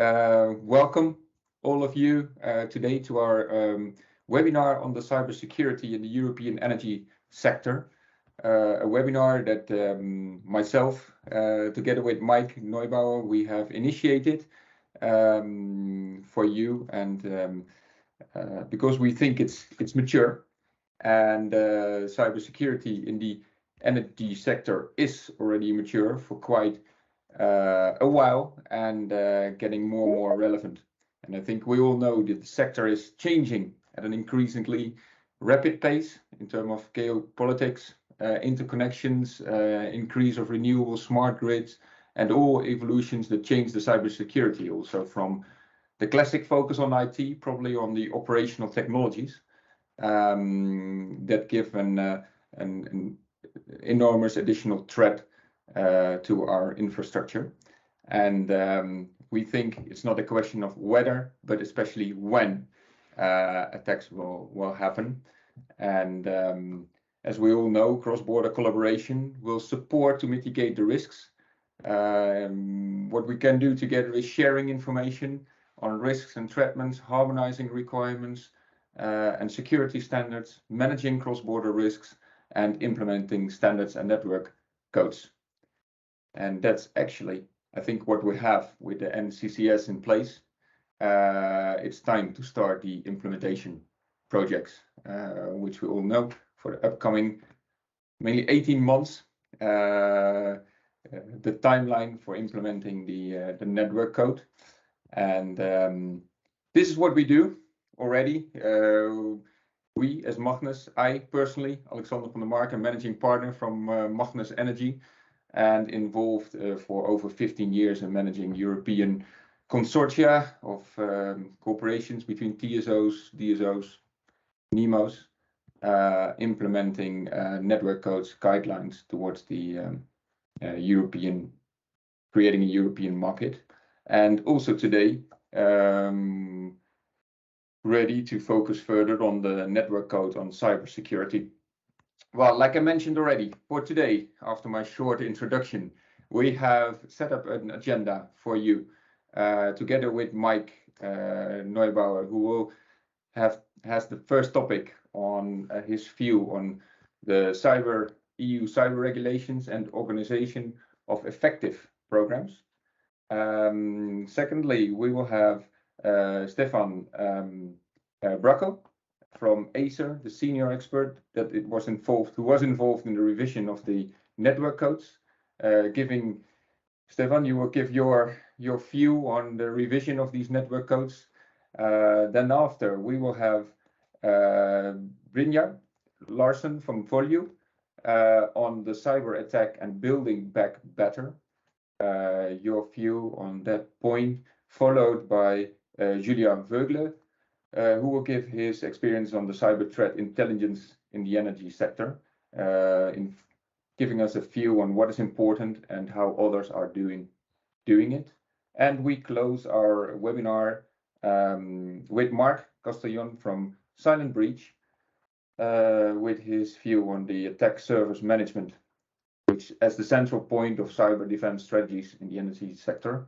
Welcome all of you today to our webinar on the cybersecurity in the European energy sector. A webinar that myself, together with Maik Neubauer, we have initiated for you, and because we think it's mature, and cybersecurity in the energy sector is already mature for quite a while, and getting more and more relevant. And I think we all know that the sector is changing at an increasingly rapid pace in terms of geopolitics, interconnections, increase of renewable smart grids, and all evolutions that change the cybersecurity also from the classic focus on IT, probably on the operational technologies that give an enormous additional threat to our infrastructure. And we think it's not a question of whether, but especially when attacks will happen. And as we all know, cross-border collaboration will support to mitigate the risks. What we can do together is sharing information on risks and threats, harmonizing requirements and security standards, managing cross-border risks, and implementing standards and network codes. And that's actually, I think, what we have with the NCCS in place. It's time to start the implementation projects, which we all know for the upcoming mainly 18 months. The timeline for implementing the network code. And this is what we do already. We as Magnus, I personally, Alexander van der Mark, am managing partner from Magnus Energy, and involved for over 15 years in managing European consortia of corporations between TSOs, DSOs, NEMOs, implementing network codes, guidelines towards the European, creating a European market. And also today, ready to focus further on the network code on cybersecurity. Well, like I mentioned already, for today, after my short introduction, we have set up an agenda for you, together with Maik Neubauer, who has the first topic on his view on the EU cyber regulations and organization of effective programs. Secondly, we will have Stefan Bracco from Acer, the senior expert who was involved in the revision of the network codes. Stefan, you will give your view on the revision of these network codes. Then after, we will have Brynjar Larssen from Voegele on the cyber attack and building back better. Your view on that point, followed by Julian Voegele, who will give his experience on the cyber threat intelligence in the energy sector, in giving us a view on what is important and how others are doing it. And we close our webinar with Marc Castejon from Silent Breach, with his view on the attack surface management, which as the central point of cyber defense strategies in the energy sector.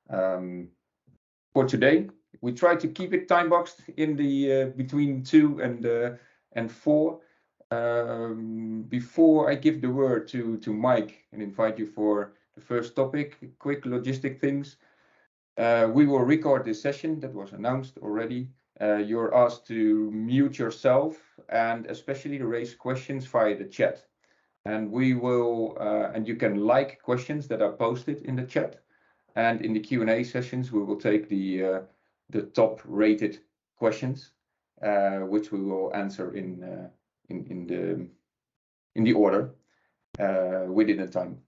For today, we try to keep it time boxed in the between 2 and 4. Before I give the word to Maik and invite you for the first topic, quick logistic things. We will record this session that was announced already. You're asked to mute yourself and especially to raise questions via the chat. And we will, and you can like questions that are posted in the chat. And in the Q&A sessions, we will take the top rated questions, which we will answer in the order within the time.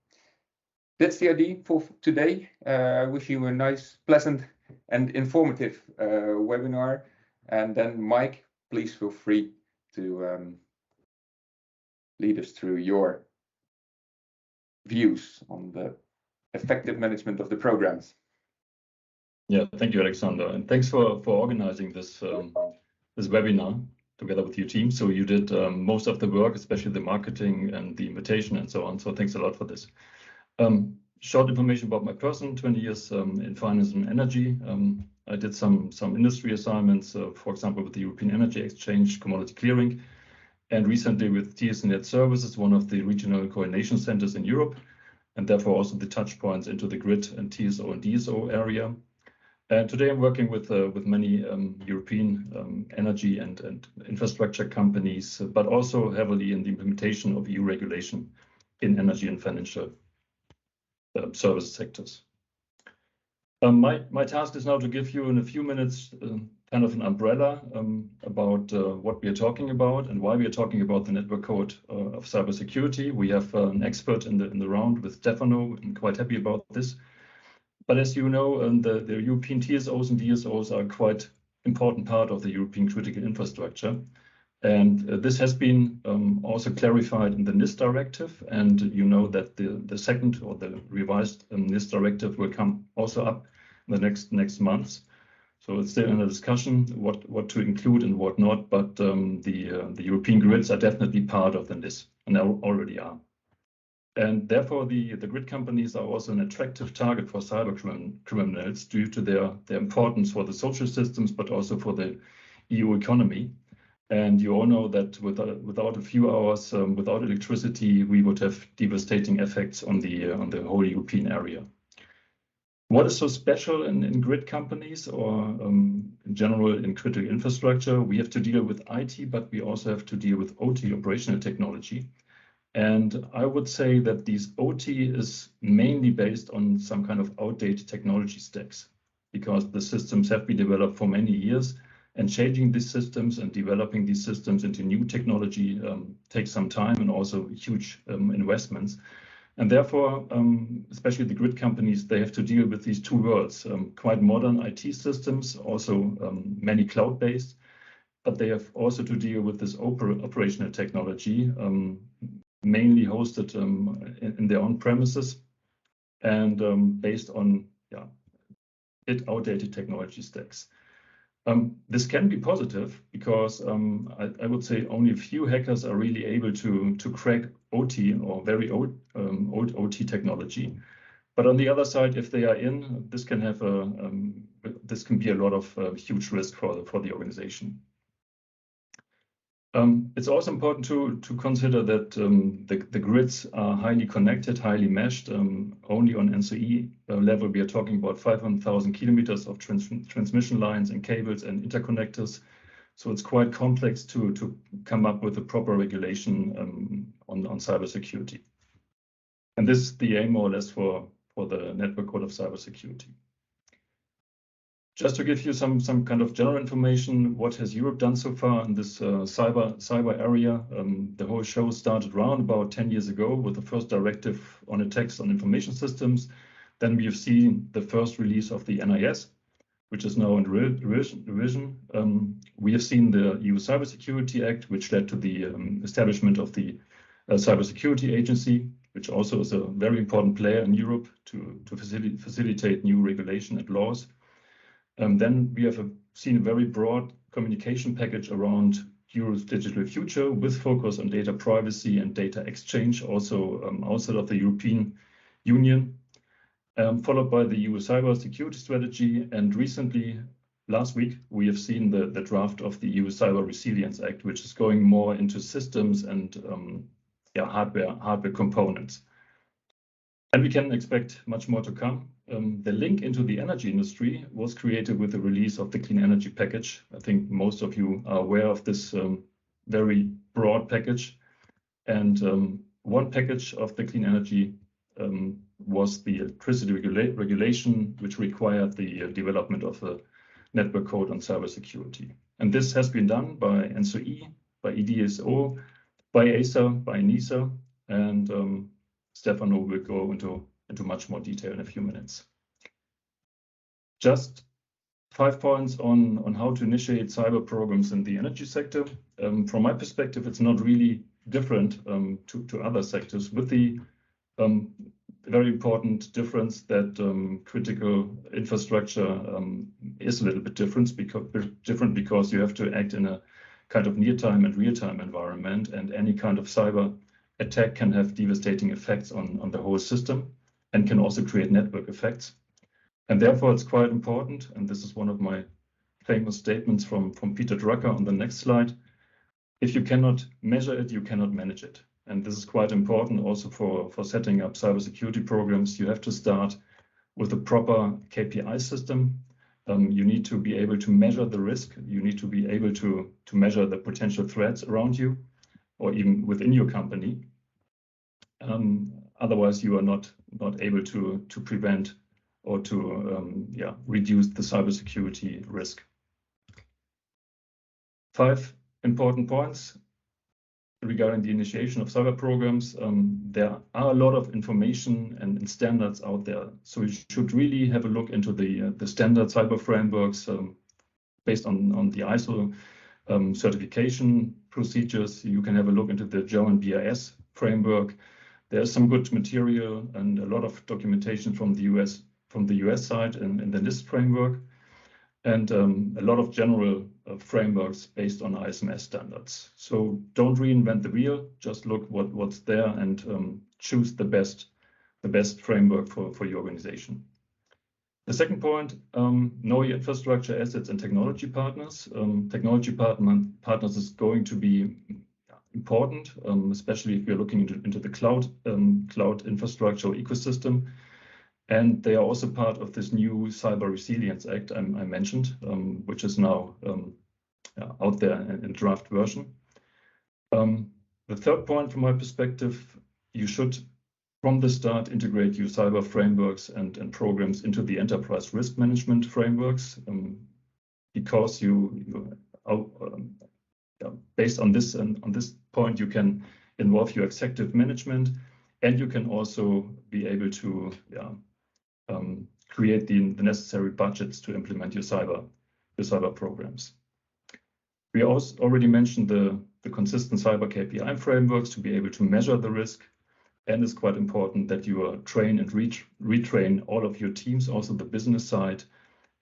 That's the idea for today. I wish you a nice, pleasant, and informative webinar. And then, Maik, please feel free to lead us through your views on the effective management of the programs. Yeah, thank you, Alexander, and thanks for organizing this this webinar together with your team. So you did most of the work, especially the marketing and the invitation and so on. So thanks a lot for this. short information about my person: 20 years in finance and energy. I did some industry assignments, for example, with the European Energy Exchange, commodity clearing, and recently with TSNet Services, one of the regional coordination centers in Europe, and therefore also the touch points into the grid and TSO and DSO area. And today I'm working with many European energy and infrastructure companies, but also heavily in the implementation of EU regulation in energy and financial service sectors. My task is now to give you in a few minutes kind of an umbrella about what we are talking about and why we are talking about the network code of cybersecurity. We have an expert in the round with Stefan. I'm quite happy about this. But as you know, the European TSOs and DSOs are quite important part of the European critical infrastructure. And this has been also clarified in the NIS directive. And you know that the second or the revised NIS directive will come also up in the next months. So it's still in a discussion what to include and what not. But the European grids are definitely part of the NIS, and they already are. And therefore, the grid companies are also an attractive target for cyber criminals due to their importance for the social systems, but also for the EU economy. And you all know that without a few hours, without electricity, we would have devastating effects on the whole European area. What is so special in grid companies or in general in critical infrastructure? We have to deal with IT, but we also have to deal with OT, operational technology. And I would say that these OT is mainly based on some kind of outdated technology stacks, because the systems have been developed for many years, and changing these systems and developing these systems into new technology takes some time and also huge investments. And therefore, especially the grid companies, they have to deal with these two worlds, quite modern IT systems, also many cloud-based, but they have also to deal with this operational technology, mainly hosted in their own premises and based on bit outdated technology stacks. This can be positive because I would say only a few hackers are really able to crack OT or very old OT technology. But on the other side, if they are in, this can have this can be a lot of huge risk for the organization. It's also important to consider that the grids are highly connected, highly meshed. Only on NCE level, we are talking about 500,000 kilometers of transmission lines and cables and interconnectors. So it's quite complex to come up with a proper regulation on cybersecurity. And this is the aim more or less for the network code of cybersecurity. Just to give you some kind of general information, what has Europe done so far in this cyber area? The whole show started around about 10 years ago with the first directive on attacks on information systems. Then we have seen the first release of the NIS, which is now in revision. We have seen the EU Cybersecurity Act, which led to the establishment of the Cybersecurity Agency, which also is a very important player in Europe to facilitate new regulation and laws. Then we have seen a very broad communication package around Europe's digital future with focus on data privacy and data exchange, also outside of the European Union, followed by the EU Cybersecurity Strategy. And recently, last week, we have seen the draft of the EU Cyber Resilience Act, which is going more into systems and hardware components. And we can expect much more to come. The link into the energy industry was created with the release of the Clean Energy Package. I think most of you are aware of this very broad package. And one package of the Clean Energy was the electricity regulation, which required the development of a network code on cybersecurity. And this has been done by NCE, by EDSO, by ACER, by NISA, and Stefan will go into much more detail in a few minutes. Just 5 points on how to initiate cyber programs in the energy sector. From my perspective, it's not really different to other sectors, with the very important difference that critical infrastructure is a little bit different because you have to act in a kind of near-time and real-time environment, and any kind of cyber attack can have devastating effects on the whole system. and can also create network effects. And therefore, it's quite important, and this is one of my famous statements from Peter Drucker on the next slide. If you cannot measure it, you cannot manage it. And this is quite important also for setting up cybersecurity programs. You have to start with a proper KPI system. You need to be able to measure the risk. You need to be able to measure the potential threats around you or even within your company. Otherwise, you are not able to prevent or to reduce the cybersecurity risk. 5 important points regarding the initiation of cyber programs. There are a lot of information and standards out there, so you should really have a look into the standard cyber frameworks based on the ISO certification procedures. You can have a look into the German BIS framework. There's some good material and a lot of documentation from the US side in the NIST framework, and a lot of general frameworks based on ISMS standards. So don't reinvent the wheel, just look what's there and choose the best framework for your organization. The second point, know your infrastructure assets and technology partners. Technology partners is going to be important, especially if you're looking into the cloud infrastructure ecosystem. And they are also part of this new Cyber Resilience Act I mentioned, which is now out there in draft version. The third point from my perspective, you should from the start integrate your cyber frameworks and programs into the enterprise risk management frameworks, because based on this and on this point, you can involve your executive management, and you can also be able to create the necessary budgets to implement your cyber programs. We also already mentioned the consistent cyber KPI frameworks to be able to measure the risk, and it's quite important that you train and retrain all of your teams, also the business side,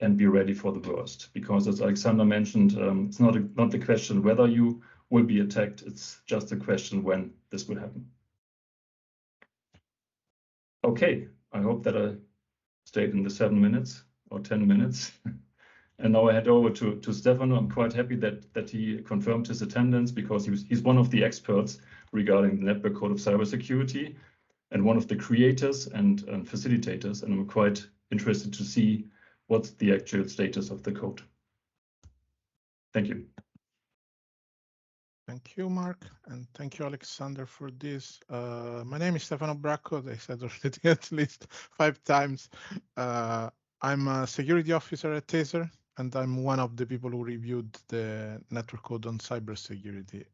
and be ready for the worst. Because as Alexander mentioned, it's not the question whether you will be attacked, it's just a question when this will happen. Okay, I hope that I stayed in the 7 minutes or 10 minutes. And now I head over to Stefan. I'm quite happy that he confirmed his attendance, because he's one of the experts regarding the network code of cybersecurity and one of the creators and facilitators. And I'm quite interested to see what's the actual status of the code. Thank you. Thank you, Marc, and thank you, Alexander, for this. My name is Stefan Bracco. I said already at least 5 times. I'm a security officer at Taser, and I'm one of the people who reviewed the network code on cybersecurity.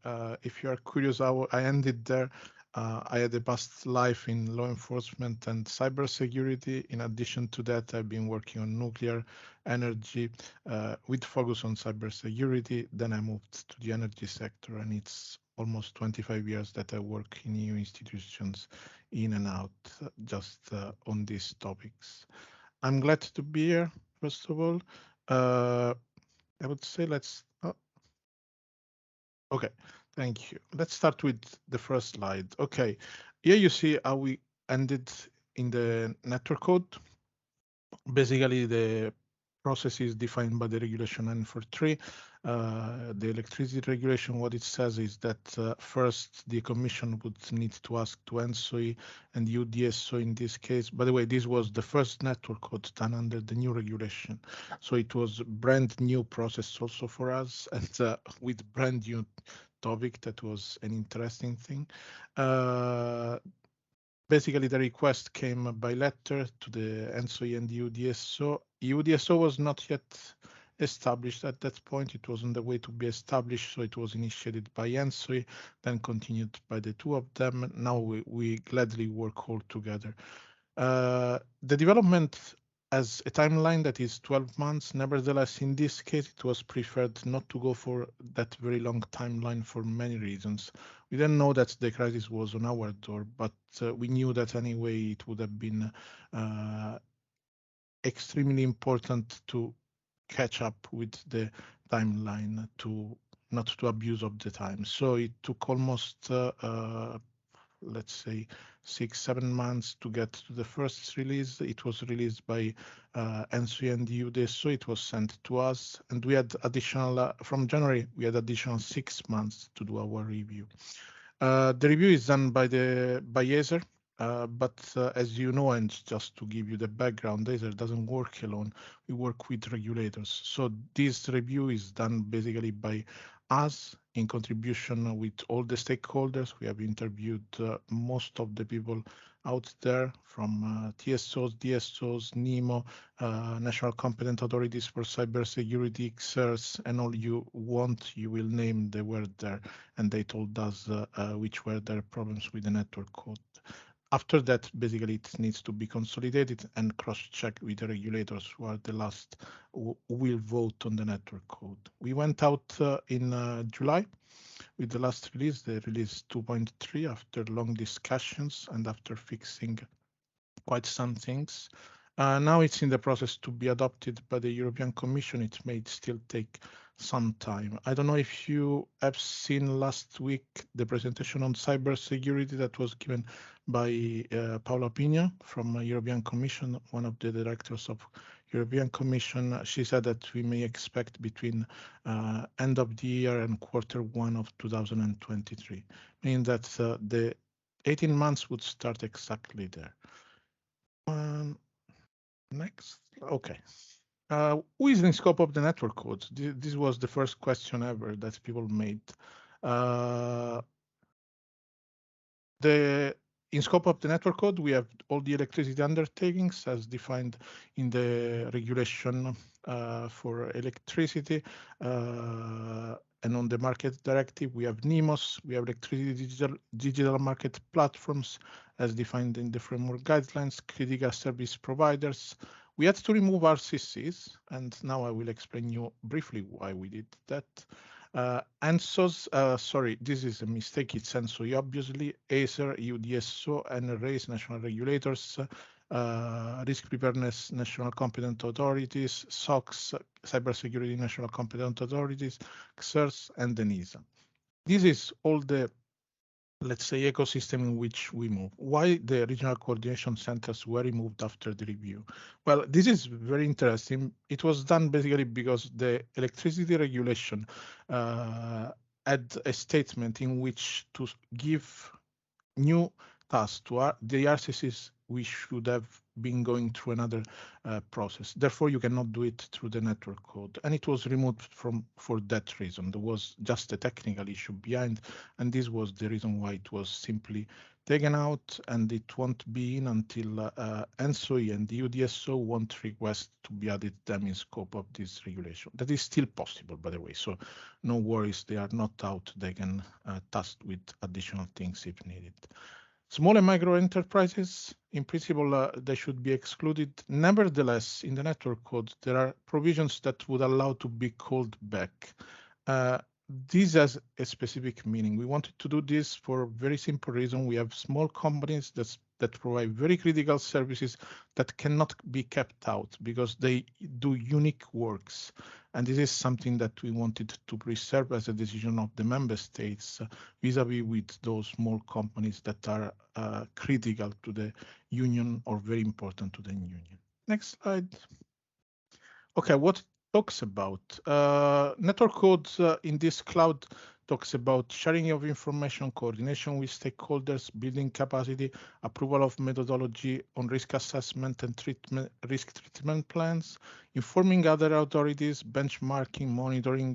If you are curious how I ended there, I had a past life in law enforcement and cybersecurity. In addition to that, I've been working on nuclear energy with focus on cybersecurity. Then I moved to the energy sector, and it's almost 25 years that I work in EU institutions in and out just on these topics. I'm glad to be here, first of all. I would say okay, thank you. Let's start with the first slide. Okay, here you see how we ended in the network code. Basically, the process is defined by the regulation 943. The electricity regulation, what it says is that first the commission would need to ask to ENSOI and UDSO in this case. By the way, this was the first network code done under the new regulation. So it was a brand new process also for us, and with brand new topic. That was an interesting thing. Basically, the request came by letter to the ENSOI and UDSO. UDSO was not yet established at that point. It was on the way to be established, so it was initiated by ENSOI, then continued by the two of them. Now we gladly work all together. The development has a timeline that is 12 months. Nevertheless, in this case, it was preferred not to go for that very long timeline for many reasons. We didn't know that the crisis was on our door, but we knew that anyway it would have been extremely important to catch up with the timeline, not to abuse of the time. So it took almost let's say 6-7 months to get to the first release. It was released by ENSO and UDSO. It was sent to us, and we had additional from January. We had additional 6 months to do our review. The review is done by Acer. But as you know, and just to give you the background, Acer doesn't work alone. We work with regulators. So this review is done basically by us in contribution with all the stakeholders. We have interviewed most of the people out there from TSOs, DSOs, NEMO, National Competent Authorities for Cybersecurity, XERS, and all you want, you will name, they were there, and they told us which were their problems with the network code. After that, basically, it needs to be consolidated and cross-checked with the regulators who are the last who will vote on the network code. We went out in July with the last release, the release 2.3, after long discussions and after fixing quite some things. Now it's in the process to be adopted by the European Commission. It may still take some time. I don't know if you have seen last week the presentation on cybersecurity that was given by Paola Pina from European Commission, one of the directors of European Commission. She said that we may expect between end of the year and Q1 of 2023, meaning that the 18 months would start exactly there. Next, okay. Who is in scope of the network code? This was the first question ever that people made. In scope of the network code, we have all the electricity undertakings as defined in the regulation for electricity, and on the market directive, we have NEMOS, we have electricity digital market platforms as defined in the framework guidelines, critical service providers. We had to remove RCCs, and now I will explain you briefly why we did that. ENSOs, sorry, this is a mistake, it's ENSO, obviously, Acer, UDSO, NRAs, national regulators, risk preparedness, national competent authorities, SOCs, cybersecurity, national competent authorities, XERS, and the NISA. This is all the, let's say, ecosystem in which we move. Why the regional coordination centers were removed after the review? Well, this is very interesting. It was done basically because the electricity regulation had a statement in which to give new tasks to the RCCs, we should have been going through another process. Therefore, you cannot do it through the network code. And it was removed for that reason. There was just a technical issue behind, and this was the reason why it was simply taken out, and it won't be in until ENSOE and the UDSO won't request to be added them in scope of this regulation. That is still possible, by the way, so no worries, they are not out. They can task with additional things if needed. Small and micro enterprises, in principle, they should be excluded. Nevertheless, in the network code, there are provisions that would allow to be called back. This has a specific meaning. We wanted to do this for a very simple reason. We have small companies that provide very critical services that cannot be kept out because they do unique works. And this is something that we wanted to preserve as a decision of the member states vis-a-vis with those small companies that are critical to the union or very important to the union. Next slide. Okay, what talks about network codes in this cloud talks about sharing of information, coordination with stakeholders, building capacity, approval of methodology on risk assessment and risk treatment plans, informing other authorities, benchmarking, monitoring,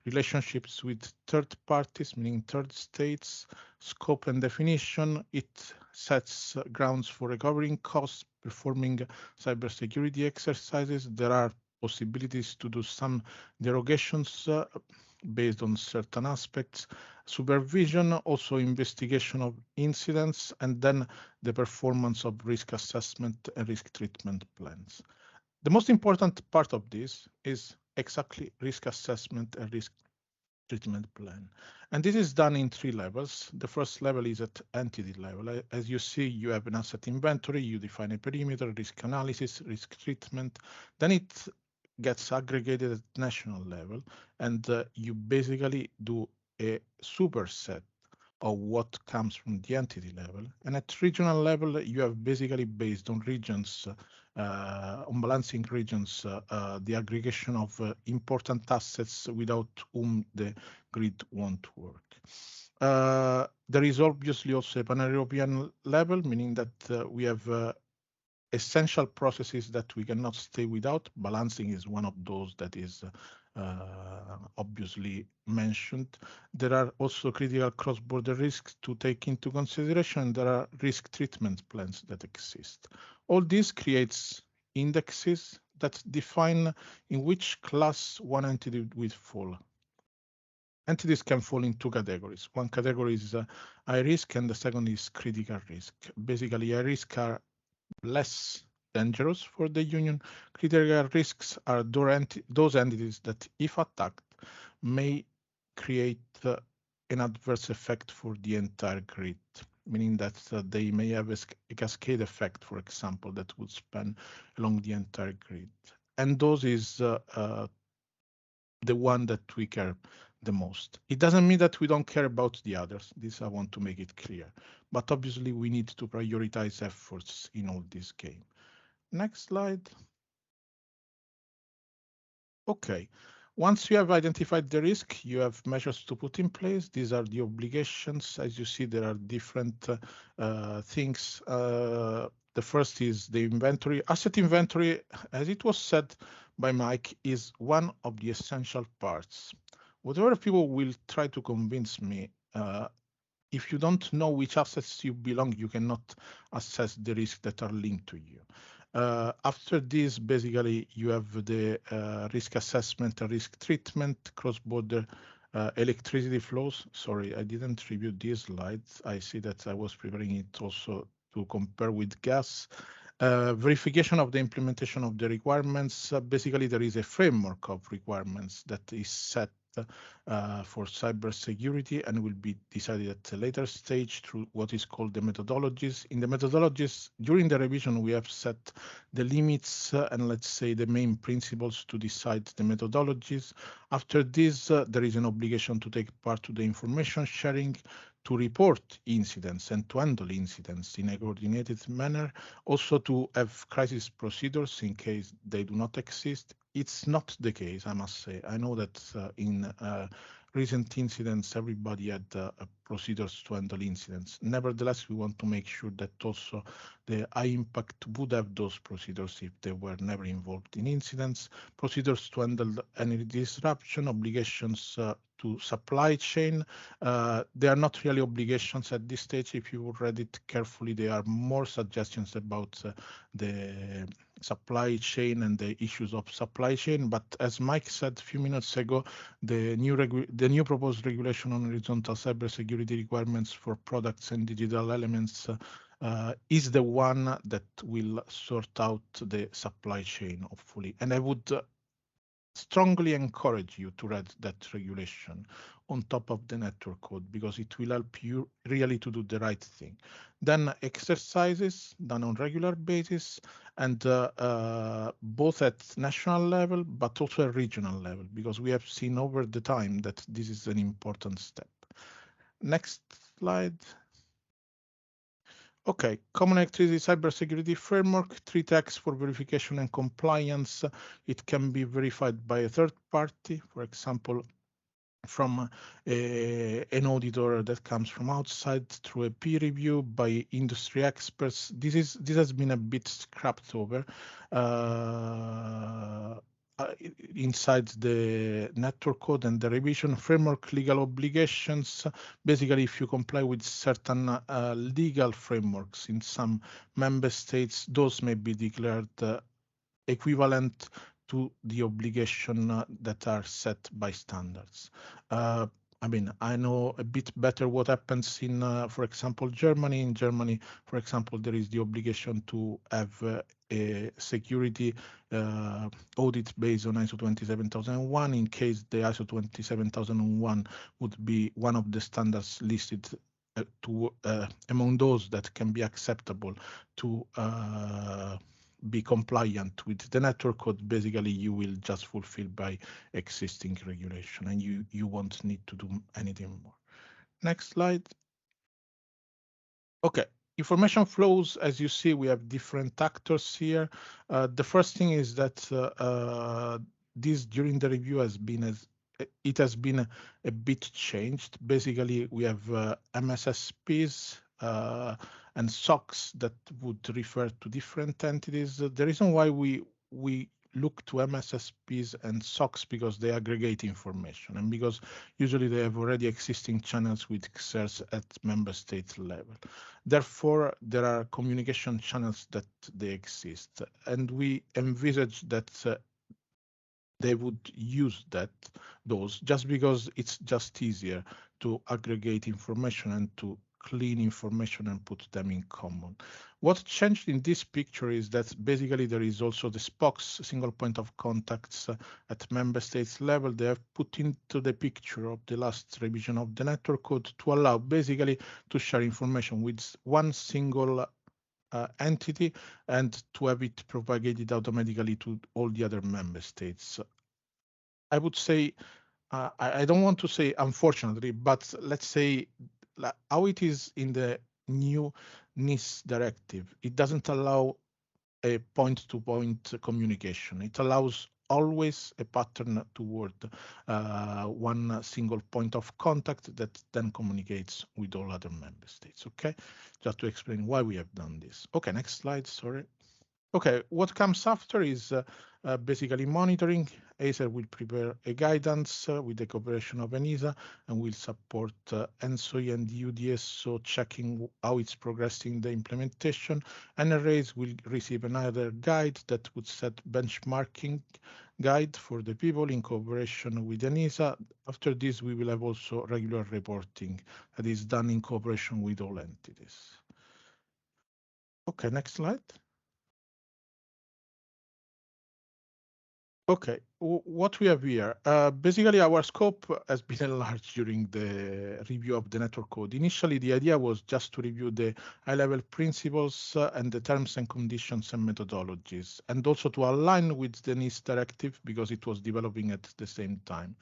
relationships with third parties, meaning third states, scope and definition. It sets grounds for recovering costs, performing cybersecurity exercises. There are possibilities to do some derogations based on certain aspects, supervision, also investigation of incidents, and then the performance of risk assessment and risk treatment plans. The most important part of this is exactly risk assessment and risk treatment plan. And this is done in 3 levels. The first level is at entity level. As you see, you have an asset inventory, you define a perimeter, risk analysis, risk treatment, then it gets aggregated at national level, and you basically do a superset of what comes from the entity level. And at regional level, you have basically based on regions, on balancing regions, the aggregation of important assets without whom the grid won't work. There is obviously also a pan-European level, meaning that we have essential processes that we cannot stay without. Balancing is one of those that is obviously mentioned. There are also critical cross-border risks to take into consideration. There are risk treatment plans that exist. All this creates indexes that define in which class one entity will fall. Entities can fall in two categories. One category is high risk and the second is critical risk. Basically, high risk are less dangerous for the union. Critical risks are those entities that, if attacked, may create an adverse effect for the entire grid, meaning that they may have a cascade effect, for example, that would span along the entire grid. And those is the one that we care the most. It doesn't mean that we don't care about the others. This I want to make it clear. But obviously we need to prioritize efforts in all this game. Next slide. Okay. Once you have identified the risk, you have measures to put in place. These are the obligations. As you see, there are different things. The first is the inventory. Asset inventory, as it was said by Mike, is one of the essential parts. Whatever people will try to convince me, if you don't know which assets you belong, you cannot assess the risks that are linked to you. After this, basically, you have the risk assessment and risk treatment, cross-border electricity flows. Sorry, I didn't review these slides. I see that I was preparing it also to compare with gas. Verification of the implementation of the requirements. Basically, there is a framework of requirements that is set for cybersecurity and will be decided at a later stage through what is called the methodologies. In the methodologies, during the revision, we have set the limits and let's say the main principles to decide the methodologies. After this, there is an obligation to take part to the information sharing, to report incidents and to handle incidents in a coordinated manner, also to have crisis procedures in case they do not exist. It's not the case, I must say. I know that in recent incidents, everybody had procedures to handle incidents. Nevertheless, we want to make sure that also the high impact would have those procedures if they were never involved in incidents, procedures to handle any disruption, obligations to supply chain. They are not really obligations at this stage. If you read it carefully, there are more suggestions about the supply chain and the issues of supply chain. But as Mike said a few minutes ago, the new proposed regulation on horizontal cybersecurity requirements for products and digital elements is the one that will sort out the supply chain, hopefully. And I would strongly encourage you to read that regulation on top of the network code, because it will help you really to do the right thing. Then exercises done on regular basis, and both at national level, but also at regional level, because we have seen over the time that this is an important step. Next slide. Okay, Common Electricity Cybersecurity Framework, 3 tags for verification and compliance. It can be verified by a third party, for example, from an auditor that comes from outside, through a peer review, by industry experts. This has been a bit scrapped over inside the network code and the revision framework. Legal obligations. Basically, if you comply with certain legal frameworks in some member states, those may be declared equivalent to the obligation that are set by standards. I mean, I know a bit better what happens in, for example, Germany. In Germany, for example, there is the obligation to have a security audit based on ISO 27001 in case the ISO 27001 would be one of the standards listed among those that can be acceptable to be compliant with the network code. Basically, you will just fulfill by existing regulation and you won't need to do anything more. Next slide. Okay, information flows, as you see, we have different actors here. The first thing is that this during the review has been a bit changed. Basically, we have MSSPs and SOCs that would refer to different entities. The reason why we look to MSSPs and SOCs because they aggregate information and because usually they have already existing channels with XERs at member state level. Therefore, there are communication channels that they exist, and we envisage that they would use those just because it's just easier to aggregate information and to clean information and put them in common. What changed in this picture is that basically there is also the SPOCs, single point of contacts at member states level. They have put into the picture of the last revision of the network code to allow basically to share information with one single entity and to have it propagated automatically to all the other member states. I would say, I don't want to say unfortunately, but let's say how it is in the new NIS directive, it doesn't allow a point-to-point communication. It allows always a pattern toward one single point of contact that then communicates with all other member states. Okay, just to explain why we have done this. Okay, next slide, sorry. Okay, what comes after is basically monitoring. Acer will prepare a guidance with the cooperation of ENISA and will support ENSOI and UDSO checking how it's progressing the implementation. NRAs will receive another guide that would set benchmarking guide for the people in cooperation with ENISA. After this, we will have also regular reporting that is done in cooperation with all entities. Okay, next slide. Okay, what we have here, basically our scope has been enlarged during the review of the network code. Initially, the idea was just to review the high-level principles and the terms and conditions and methodologies, and also to align with the NIS directive because it was developing at the same time.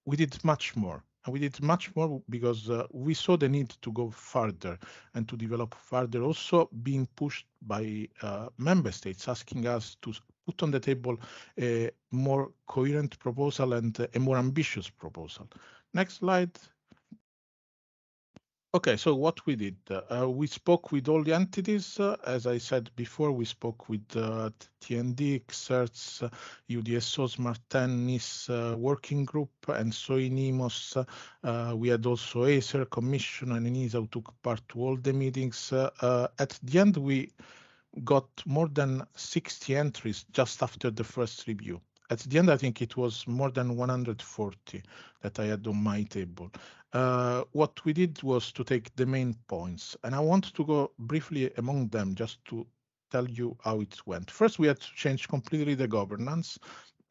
We did much more. And we did much more because we saw the need to go further and to develop further, also being pushed by member states asking us to put on the table a more coherent proposal and a more ambitious proposal. Next slide. Okay, so what we did, we spoke with all the entities. As I said before, we spoke with TND, XERTS, UDSO, Smart 10, NIS working group, and SOI NIMOS. We had also Acer, Commission, and ENISA who took part to all the meetings. At the end, we got more than 60 entries just after the first review. At the end, I think it was more than 140 that I had on my table. What we did was to take the main points, and I want to go briefly among them just to tell you how it went. First, we had to change completely the governance.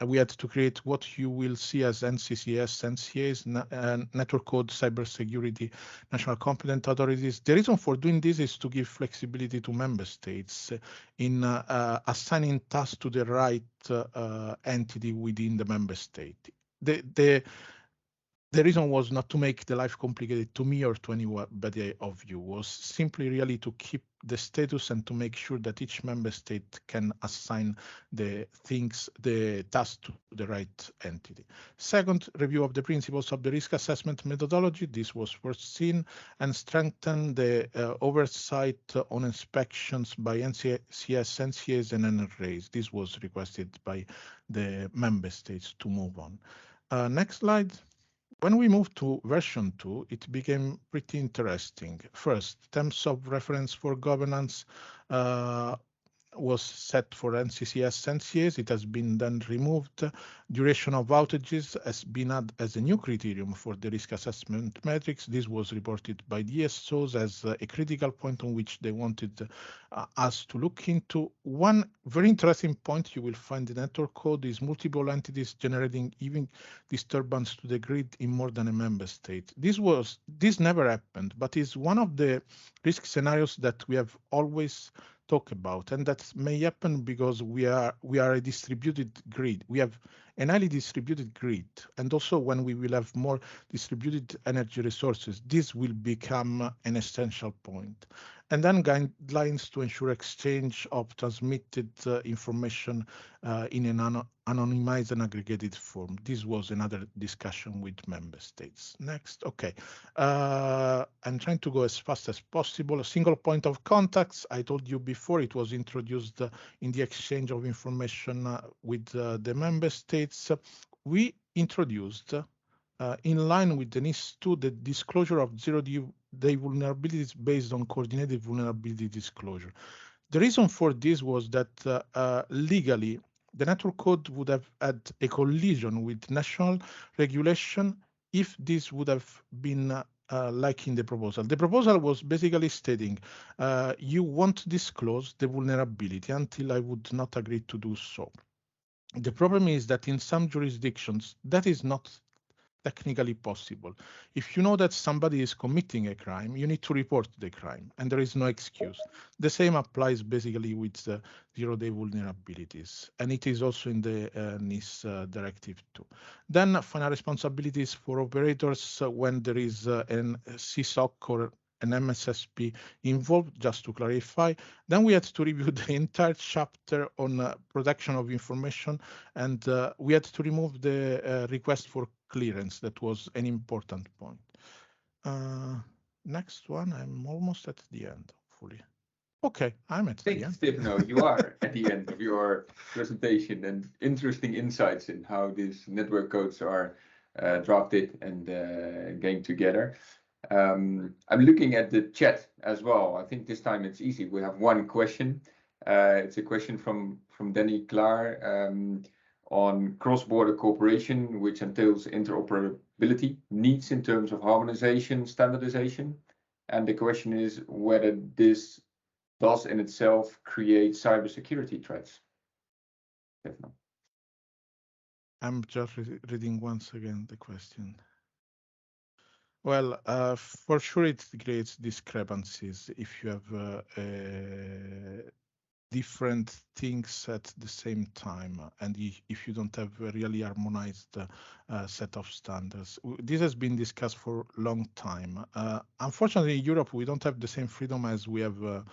We had to create what you will see as NCCS, NCAs, Network Code, Cybersecurity, National Competent Authorities. The reason for doing this is to give flexibility to member states in assigning tasks to the right entity within the member state. The reason was not to make the life complicated to me or to anybody of you, was simply really to keep the status and to make sure that each member state can assign the tasks to the right entity. Second, review of the principles of the risk assessment methodology. This was first seen, and strengthen the oversight on inspections by NCCS, NCAs, and NRAs. This was requested by the member states to move on. Next slide. When we moved to version 2, it became pretty interesting. First, terms of reference for governance was set for NCCS, NCAs. It has been then removed. Duration of outages has been added as a new criterion for the risk assessment metrics. This was reported by the ESOs as a critical point on which they wanted us to look into. One very interesting point you will find in network code is multiple entities generating even disturbance to the grid in more than a member state. This never happened, but is one of the risk scenarios that we have always talk about, and that may happen because we are a distributed grid. We have an highly distributed grid, and also when we will have more distributed energy resources, this will become an essential point. And then guidelines to ensure exchange of transmitted information in an anonymized and aggregated form. This was another discussion with member states. Next, okay. I'm trying to go as fast as possible. A single point of contacts, I told you before, it was introduced in the exchange of information with the member states. We introduced in line with the NIS2, the disclosure of zero-day vulnerabilities based on coordinated vulnerability disclosure. The reason for this was that legally, the network code would have had a collision with national regulation if this would have been like in the proposal. The proposal was basically stating you won't disclose the vulnerability until I would not agree to do so. The problem is that in some jurisdictions, that is not technically possible. If you know that somebody is committing a crime, you need to report the crime, and there is no excuse. The same applies basically with the zero-day vulnerabilities, and it is also in the NIS directive too. Then final responsibilities for operators when there is an CSOC or an MSSP involved, just to clarify. Then we had to review the entire chapter on protection of information, and we had to remove the request for clearance. That was an important point. Next one, I'm almost at the end, hopefully. Okay, I'm at the end. Stefano, you are at the end of your presentation, and interesting insights in how these network codes are drafted and game together. I'm looking at the chat as well. I think this time it's easy. We have one question. It's a question from Danny Klaar on cross-border cooperation, which entails interoperability needs in terms of harmonization, standardization. And the question is whether this does in itself create cybersecurity threats. Stefan. I'm just reading once again the question. Well, for sure it creates discrepancies if you have different things at the same time, and if you don't have a really harmonized set of standards. This has been discussed for a long time. Unfortunately, in Europe, we don't have the same freedom as we have,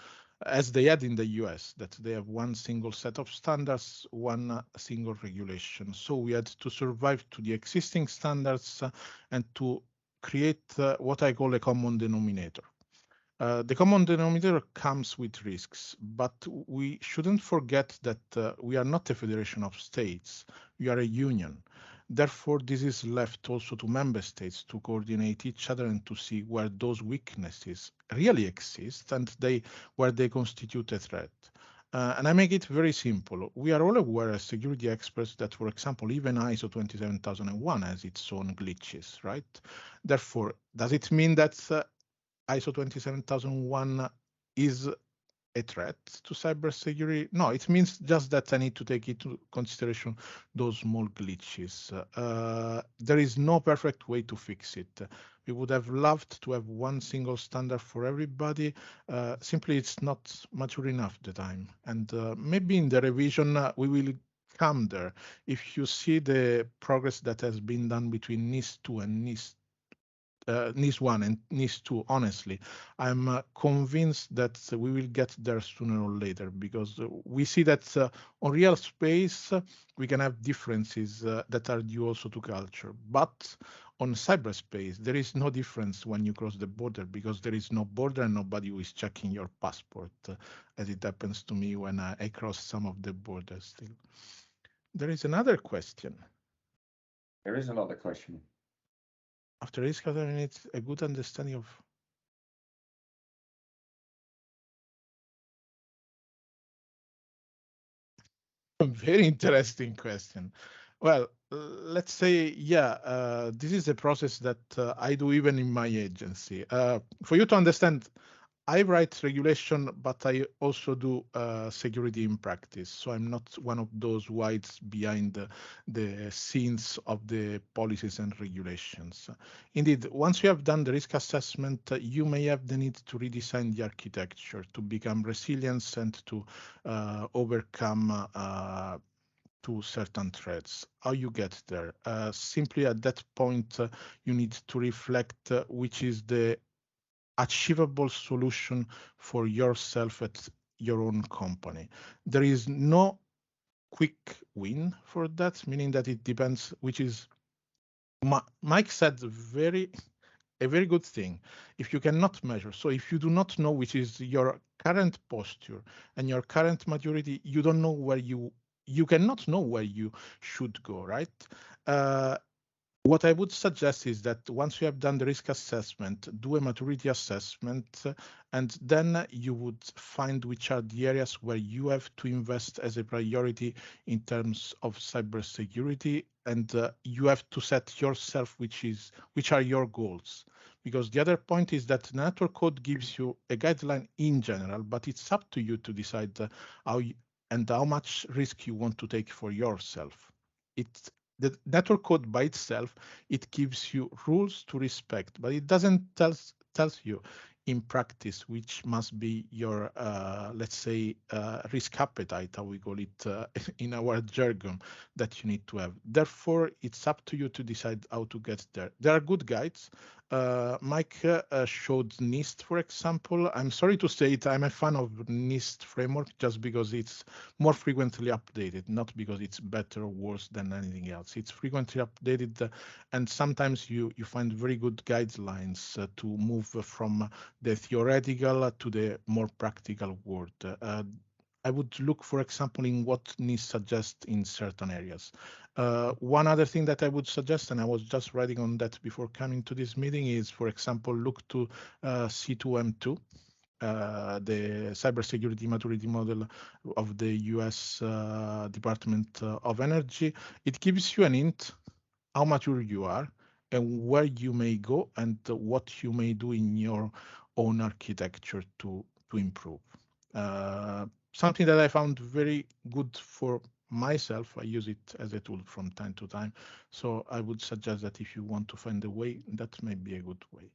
as they had in the US, that they have one single set of standards, one single regulation. So we had to survive to the existing standards and to create what I call a common denominator. The common denominator comes with risks, but we shouldn't forget that we are not a federation of states. We are a union. Therefore, this is left also to member states to coordinate each other and to see where those weaknesses really exist and where they constitute a threat. And I make it very simple. We are all aware as security experts that, for example, even ISO 27001 has its own glitches, right? Therefore, does it mean that ISO 27001 is a threat to cybersecurity? No, it means just that I need to take into consideration those small glitches. There is no perfect way to fix it. We would have loved to have one single standard for everybody. Simply, it's not mature enough the time. And maybe in the revision, we will come there. If you see the progress that has been done between NIS2 and NIS1 and NIS2, honestly, I'm convinced that we will get there sooner or later, because we see that on real space, we can have differences that are due also to culture. But on cyberspace, there is no difference when you cross the border, because there is no border and nobody who is checking your passport, as it happens to me when I cross some of the borders still. There is another question. There is another question. After risk gathering, it's a good understanding of. A very interesting question. Well, let's say, this is a process that I do even in my agency. For you to understand, I write regulation, but I also do security in practice. So I'm not one of those who hides behind the scenes of the policies and regulations. Indeed, once you have done the risk assessment, you may have the need to redesign the architecture to become resilient and to overcome to certain threats. How you get there? Simply at that point, you need to reflect which is the achievable solution for yourself at your own company. There is no quick win for that, meaning that it depends, which is Mike said a very good thing. If you cannot measure, so if you do not know which is your current posture and your current maturity, you don't know where you cannot know where you should go, right? What I would suggest is that once you have done the risk assessment, do a maturity assessment, and then you would find which are the areas where you have to invest as a priority in terms of cybersecurity, and you have to set yourself which are your goals. Because the other point is that network code gives you a guideline in general, but it's up to you to decide how much risk you want to take for yourself. The network code by itself, it gives you rules to respect, but it doesn't tells you in practice which must be your, let's say, risk appetite, how we call it in our jargon, that you need to have. Therefore, it's up to you to decide how to get there. There are good guides. Mike showed NIST, for example. I'm sorry to say it, I'm a fan of NIST framework just because it's more frequently updated, not because it's better or worse than anything else. It's frequently updated, and sometimes you find very good guidelines to move from the theoretical to the more practical world. I would look, for example, in what NIST suggests in certain areas. One other thing that I would suggest, and I was just writing on that before coming to this meeting, is, for example, look to C2M2, the cybersecurity maturity model of the US Department of Energy. It gives you an hint how mature you are and where you may go and what you may do in your own architecture to improve. Something that I found very good for myself, I use it as a tool from time to time. So I would suggest that if you want to find a way, that may be a good way.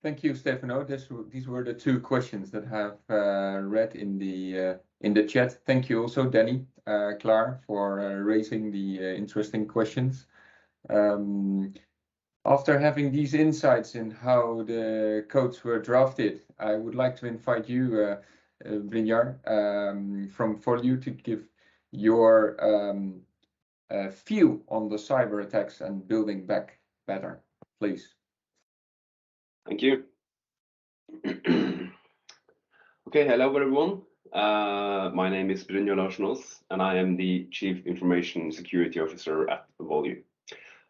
Thank you, Stefano. These were the two questions that have read in the chat. Thank you also, Danny, Klaar, for raising the interesting questions. After having these insights in how the codes were drafted, I would like to invite you, Brynjar, for you to give your view on the cyber attacks and building back better, please. Thank you. Okay, hello everyone. My name is Brynjar Larssen-Aas, and I am the Chief Information Security Officer at Voegele.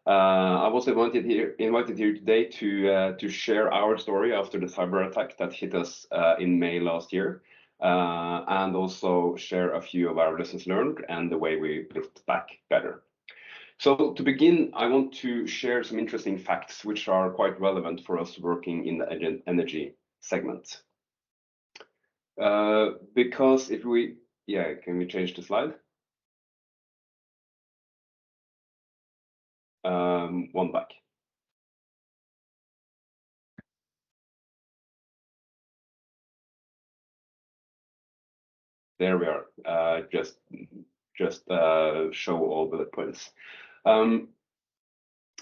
I was invited here today to share our story after the cyber attack that hit us in May last year, and also share a few of our lessons learned and the way we built back better. So to begin, I want to share some interesting facts which are quite relevant for us working in the energy segment. Because if we, can we change the slide? One back. There we are. Just show all bullet points.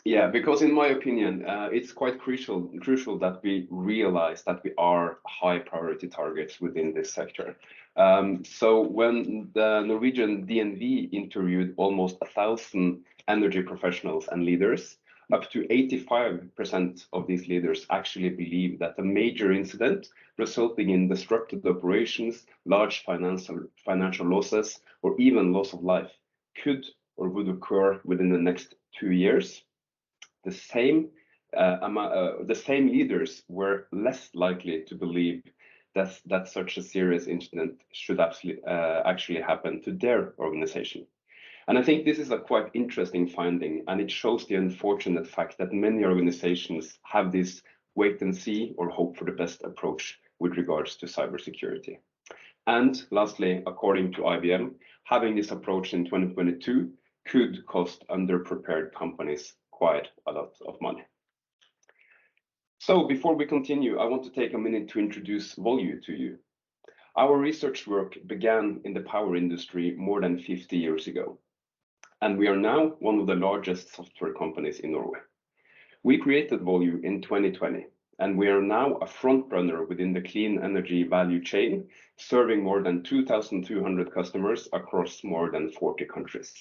Because in my opinion, it's quite crucial that we realize that we are high priority targets within this sector. So when the Norwegian DNV interviewed almost 1,000 energy professionals and leaders, up to 85% of these leaders actually believe that a major incident resulting in disrupted operations, large financial losses, or even loss of life could or would occur within the next 2 years. The same leaders were less likely to believe that such a serious incident should actually happen to their organization. And I think this is a quite interesting finding, and it shows the unfortunate fact that many organizations have this wait and see or hope for the best approach with regards to cybersecurity. And lastly, according to IBM, having this approach in 2022 could cost underprepared companies quite a lot of money. So before we continue, I want to take a minute to introduce Voegele to you. Our research work began in the power industry more than 50 years ago, and we are now one of the largest software companies in Norway. We created Voegele in 2020, and we are now a front runner within the clean energy value chain, serving more than 2,200 customers across more than 40 countries.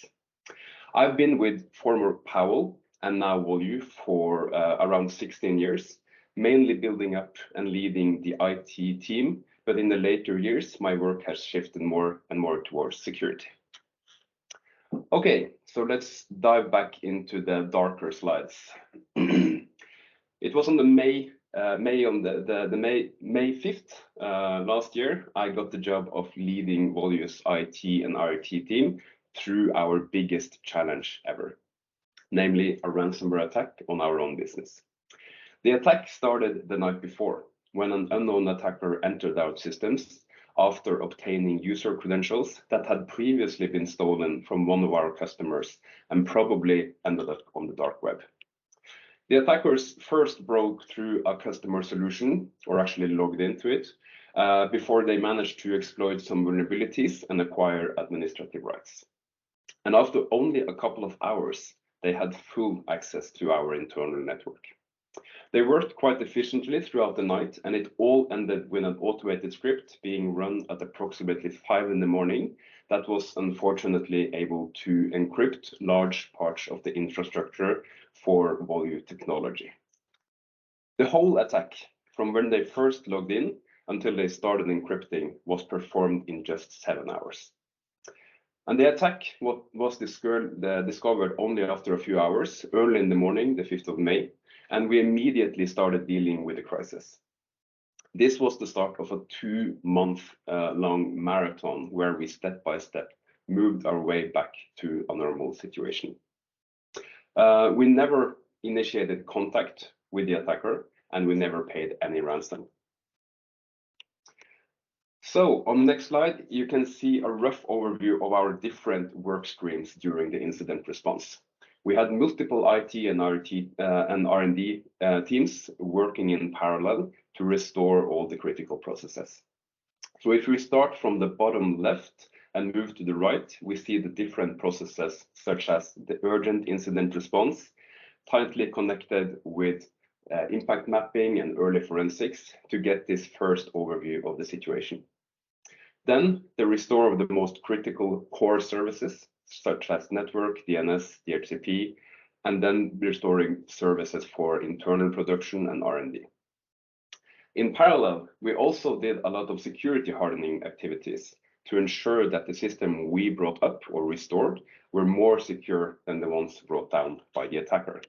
I've been with former Powell and now Voegele for around 16 years, mainly building up and leading the IT team, but in the later years, my work has shifted more and more towards security. Okay, so let's dive back into the darker slides. It was on the May 5th last year, I got the job of leading Voegele's IT and RT team through our biggest challenge ever, namely a ransomware attack on our own business. The attack started the night before, when an unknown attacker entered our systems after obtaining user credentials that had previously been stolen from one of our customers and probably ended up on the dark web. The attackers first broke through a customer solution, or actually logged into it, before they managed to exploit some vulnerabilities and acquire administrative rights. And after only a couple of hours, they had full access to our internal network. They worked quite efficiently throughout the night, and it all ended with an automated script being run at approximately 5 in the morning that was unfortunately able to encrypt large parts of the infrastructure for Voegele technology. The whole attack, from when they first logged in until they started encrypting, was performed in just 7 hours. And the attack was discovered only after a few hours, early in the morning, the 5th of May, and we immediately started dealing with the crisis. This was the start of a 2-month long marathon where we step by step moved our way back to a normal situation. We never initiated contact with the attacker, and we never paid any ransom. So on the next slide, you can see a rough overview of our different work streams during the incident response. We had multiple IT and R&D teams working in parallel to restore all the critical processes. So if we start from the bottom left and move to the right, we see the different processes such as the urgent incident response, tightly connected with impact mapping and early forensics to get this first overview of the situation. Then the restore of the most critical core services, such as network, DNS, DHCP, and then restoring services for internal production and R&D. In parallel, we also did a lot of security hardening activities to ensure that the system we brought up or restored were more secure than the ones brought down by the attacker.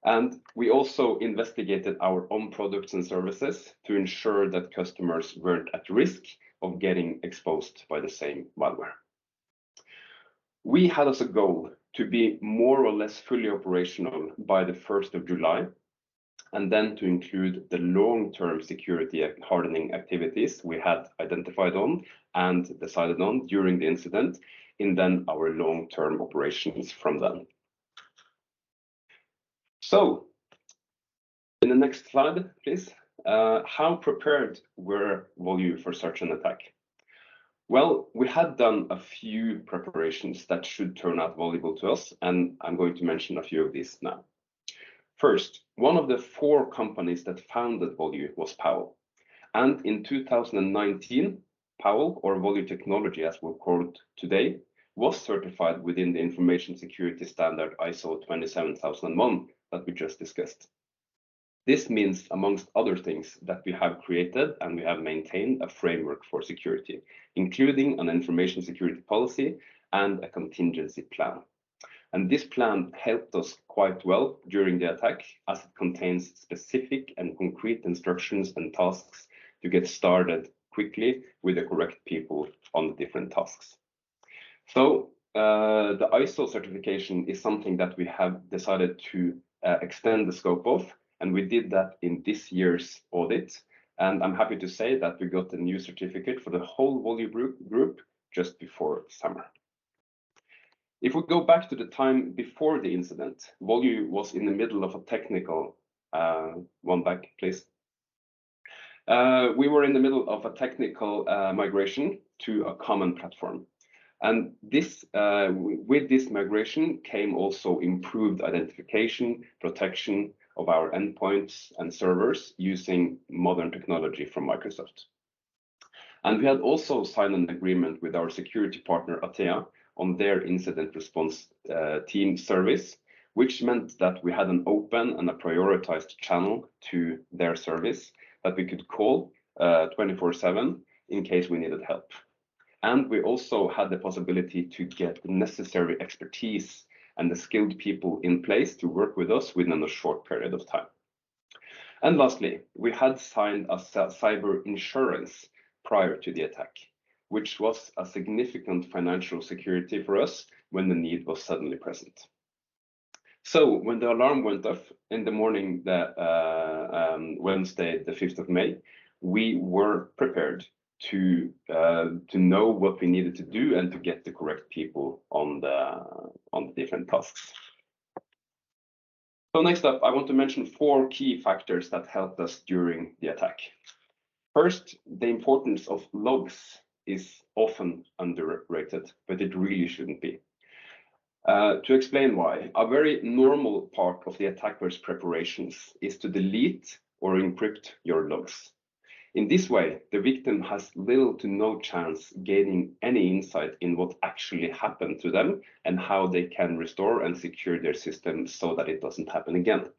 And we also investigated our own products and services to ensure that customers weren't at risk of getting exposed by the same malware. We had as a goal to be more or less fully operational by the 1st of July, and then to include the long-term security hardening activities we had identified on and decided on during the incident in then our long-term operations from then. So, in the next slide, please. How prepared were Voegele for such an attack? Well, we had done a few preparations that should turn out valuable to us, and I'm going to mention a few of these now. First, one of the 4 companies that founded Voegele was Powell. And in 2019, Powell, or Voegele Technology as we're called today, was certified within the information security standard ISO 27001 that we just discussed. This means, amongst other things, that we have created and we have maintained a framework for security, including an information security policy and a contingency plan. And this plan helped us quite well during the attack, as it contains specific and concrete instructions and tasks to get started quickly with the correct people on the different tasks. So the ISO certification is something that we have decided to extend the scope of, and we did that in this year's audit. And I'm happy to say that we got a new certificate for the whole Volue group just before summer. If we go back to the time before the incident, Volue was in the middle of a technical, one back, please. We were in the middle of a technical migration to a common platform. And this, with this migration came also improved identification, protection of our endpoints and servers using modern technology from Microsoft. And we had also signed an agreement with our security partner Atea on their incident response team service, which meant that we had an open and a prioritized channel to their service that we could call 24/7 in case we needed help. And we also had the possibility to get the necessary expertise and the skilled people in place to work with us within a short period of time. And lastly, we had signed a cyber insurance prior to the attack, which was a significant financial security for us when the need was suddenly present. So when the alarm went off in the morning, Wednesday, the 5th of May, we were prepared to know what we needed to do and to get the correct people on the different tasks. So next up, I want to mention 4 key factors that helped us during the attack. First, the importance of logs is often underrated, but it really shouldn't be. To explain why, a very normal part of the attacker's preparations is to delete or encrypt your logs. In this way, the victim has little to no chance gaining any insight in what actually happened to them and how they can restore and secure their system so that it doesn't happen again.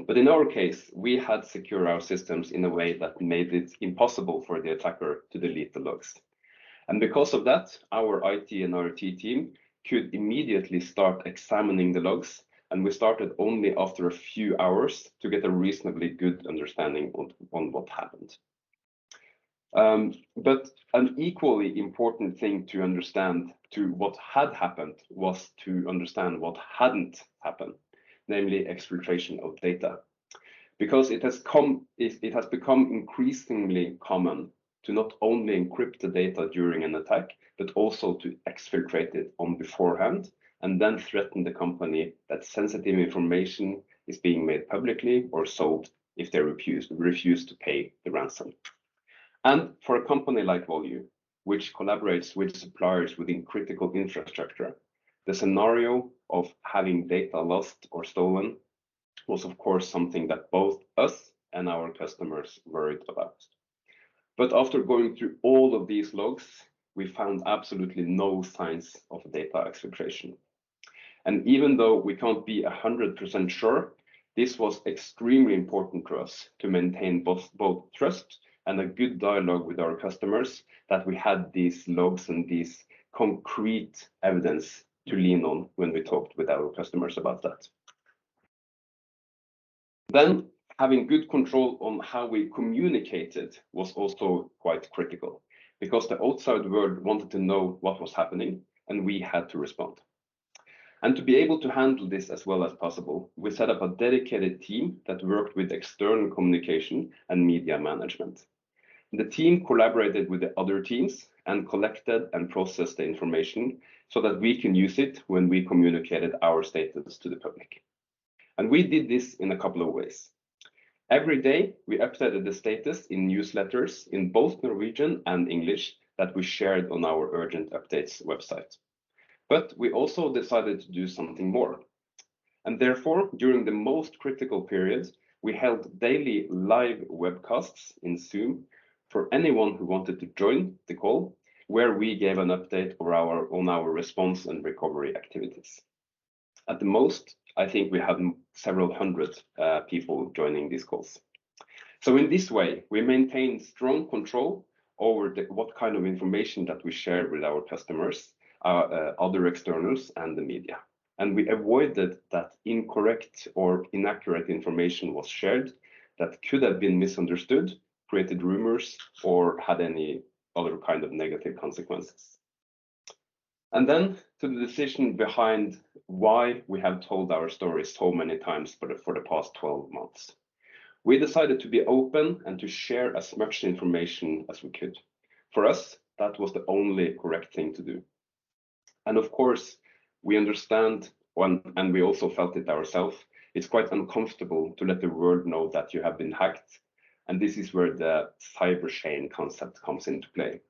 But in our case, we had secured our systems in a way that made it impossible for the attacker to delete the logs. And because of that, our IT and RT team could immediately start examining the logs, and we started only after a few hours to get a reasonably good understanding on what happened. But an equally important thing to understand to what had happened was to understand what hadn't happened, namely exfiltration of data. Because it has become increasingly common to not only encrypt the data during an attack, but also to exfiltrate it on beforehand and then threaten the company that sensitive information is being made publicly or sold if they refuse to pay the ransom. And for a company like Volue, which collaborates with suppliers within critical infrastructure, the scenario of having data lost or stolen was of course something that both us and our customers worried about. But after going through all of these logs, we found absolutely no signs of data exfiltration. And even though we can't be 100% sure, this was extremely important to us to maintain both trust and a good dialogue with our customers, that we had these logs and these concrete evidence to lean on when we talked with our customers about that. Then having good control on how we communicated was also quite critical, because the outside world wanted to know what was happening and we had to respond. And to be able to handle this as well as possible, we set up a dedicated team that worked with external communication and media management. The team collaborated with the other teams and collected and processed the information so that we can use it when we communicated our status to the public. And we did this in a couple of ways. Every day, we updated the status in newsletters in both Norwegian and English that we shared on our Urgent Updates website. But we also decided to do something more. And therefore, during the most critical periods, we held daily live webcasts in Zoom for anyone who wanted to join the call, where we gave an update on our response and recovery activities. At the most, I think we had several hundred people joining these calls. So in this way, we maintained strong control over what kind of information that we share with our customers, other externals and the media. And we avoided that incorrect or inaccurate information was shared that could have been misunderstood, created rumors, or had any other kind of negative consequences. And then to the decision behind why we have told our story so many times for the past 12 months. We decided to be open and to share as much information as we could. For us, that was the only correct thing to do. And of course, we understand, and we also felt it ourselves, it's quite uncomfortable to let the world know that you have been hacked. And this is where the cyber shame concept comes into play.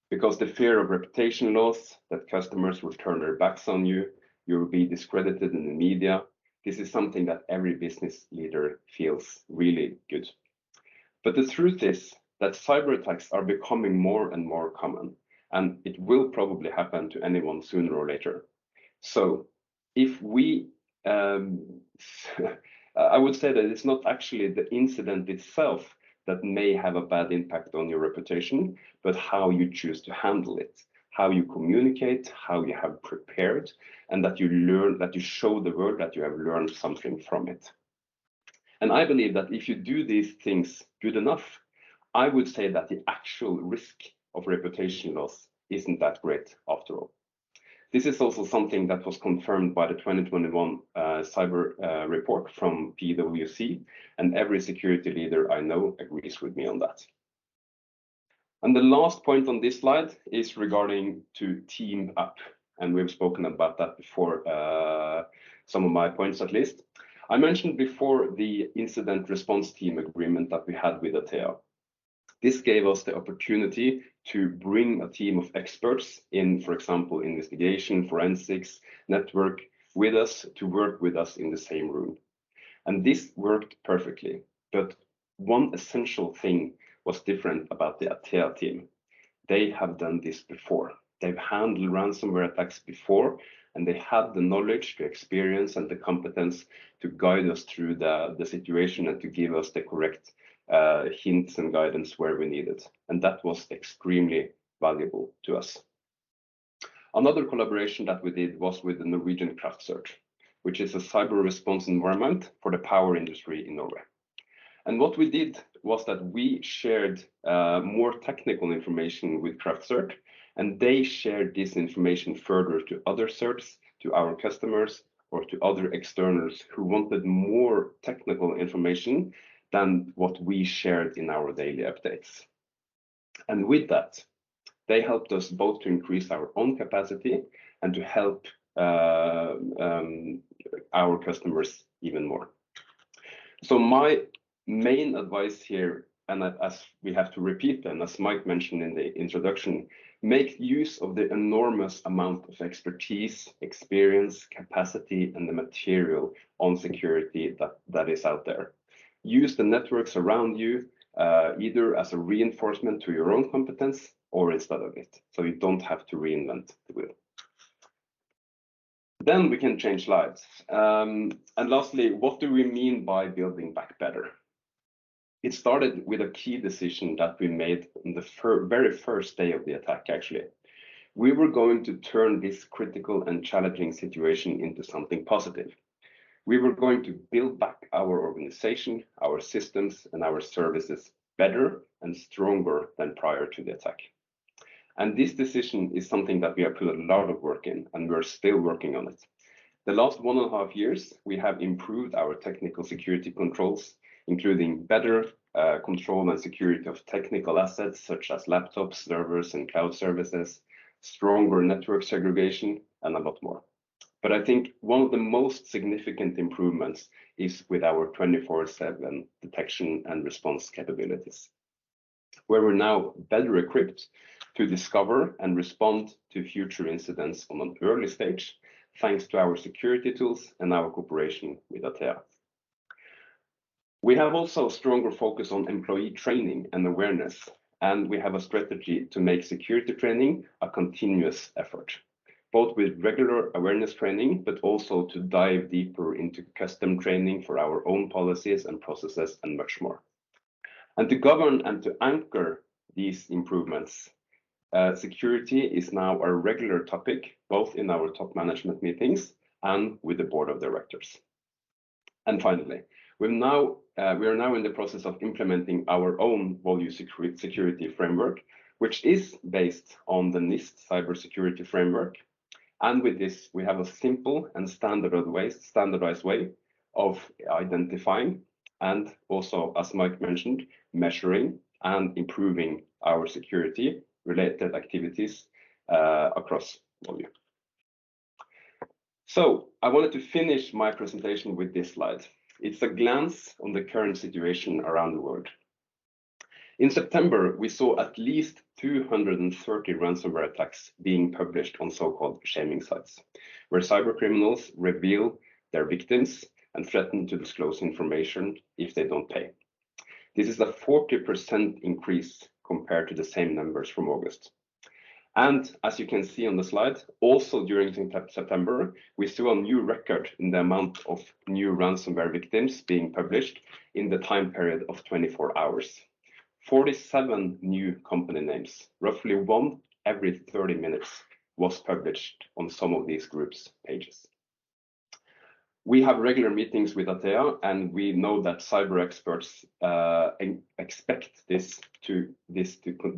Because the fear of reputation loss, that customers will turn their backs on you, you will be discredited in the media. This is something that every business leader feels really good. But the truth is that cyber attacks are becoming more and more common, and it will probably happen to anyone sooner or later. So if we, I would say that it's not actually the incident itself that may have a bad impact on your reputation, but how you choose to handle it, how you communicate, how you have prepared, and that you learn, that you show the world that you have learned something from it. And I believe that if you do these things good enough, I would say that the actual risk of reputation loss isn't that great after all. This is also something that was confirmed by the 2021 cyber report from PwC, and every security leader I know agrees with me on that. And the last point on this slide is regarding to team up, and we've spoken about that before, some of my points at least. I mentioned before the incident response team agreement that we had with Atea. This gave us the opportunity to bring a team of experts in, for example, investigation, forensics, network, with us to work with us in the same room. And this worked perfectly. But one essential thing was different about the Atea team. They have done this before. They've handled ransomware attacks before, and they had the knowledge, the experience, and the competence to guide us through the situation and to give us the correct hints and guidance where we needed. And that was extremely valuable to us. Another collaboration that we did was with the Norwegian Kraftsearch, which is a cyber response environment for the power industry in Norway. And what we did was that we shared more technical information with Kraftsearch, and they shared this information further to other certs, to our customers, or to other externals who wanted more technical information than what we shared in our daily updates. And with that, they helped us both to increase our own capacity and to help our customers even more. So my main advice here, and as we have to repeat them, as Mike mentioned in the introduction, make use of the enormous amount of expertise, experience, capacity, and the material on security that is out there. Use the networks around you, either as a reinforcement to your own competence or instead of it, so you don't have to reinvent the wheel. Then we can change lives. And lastly, what do we mean by building back better? It started with a key decision that we made on the very first day of the attack, actually. We were going to turn this critical and challenging situation into something positive. We were going to build back our organization, our systems, and our services better and stronger than prior to the attack. And this decision is something that we have put a lot of work in, and we're still working on it. The last 1.5 years, we have improved our technical security controls, including better control and security of technical assets such as laptops, servers, and cloud services, stronger network segregation, and a lot more. But I think one of the most significant improvements is with our 24/7 detection and response capabilities, where we're now better equipped to discover and respond to future incidents on an early stage, thanks to our security tools and our cooperation with Atea. We have also a stronger focus on employee training and awareness, and we have a strategy to make security training a continuous effort, both with regular awareness training, but also to dive deeper into custom training for our own policies and processes and much more. And to govern and to anchor these improvements, security is now a regular topic, both in our top management meetings and with the board of directors. And finally, we are now in the process of implementing our own value security framework, which is based on the NIST cybersecurity framework. And with this, we have a simple and standardized way of identifying and also, as Mike mentioned, measuring and improving our security-related activities across Volue. So I wanted to finish my presentation with this slide. It's a glance on the current situation around the world. In September, we saw at least 230 ransomware attacks being published on so-called shaming sites, where cybercriminals reveal their victims and threaten to disclose information if they don't pay. This is a 40% increase compared to the same numbers from August. And as you can see on the slide, also during September, we saw a new record in the amount of new ransomware victims being published in the time period of 24 hours. 47 new company names, roughly one every 30 minutes, was published on some of these groups' pages. We have regular meetings with Atea, and we know that cyber experts expect this to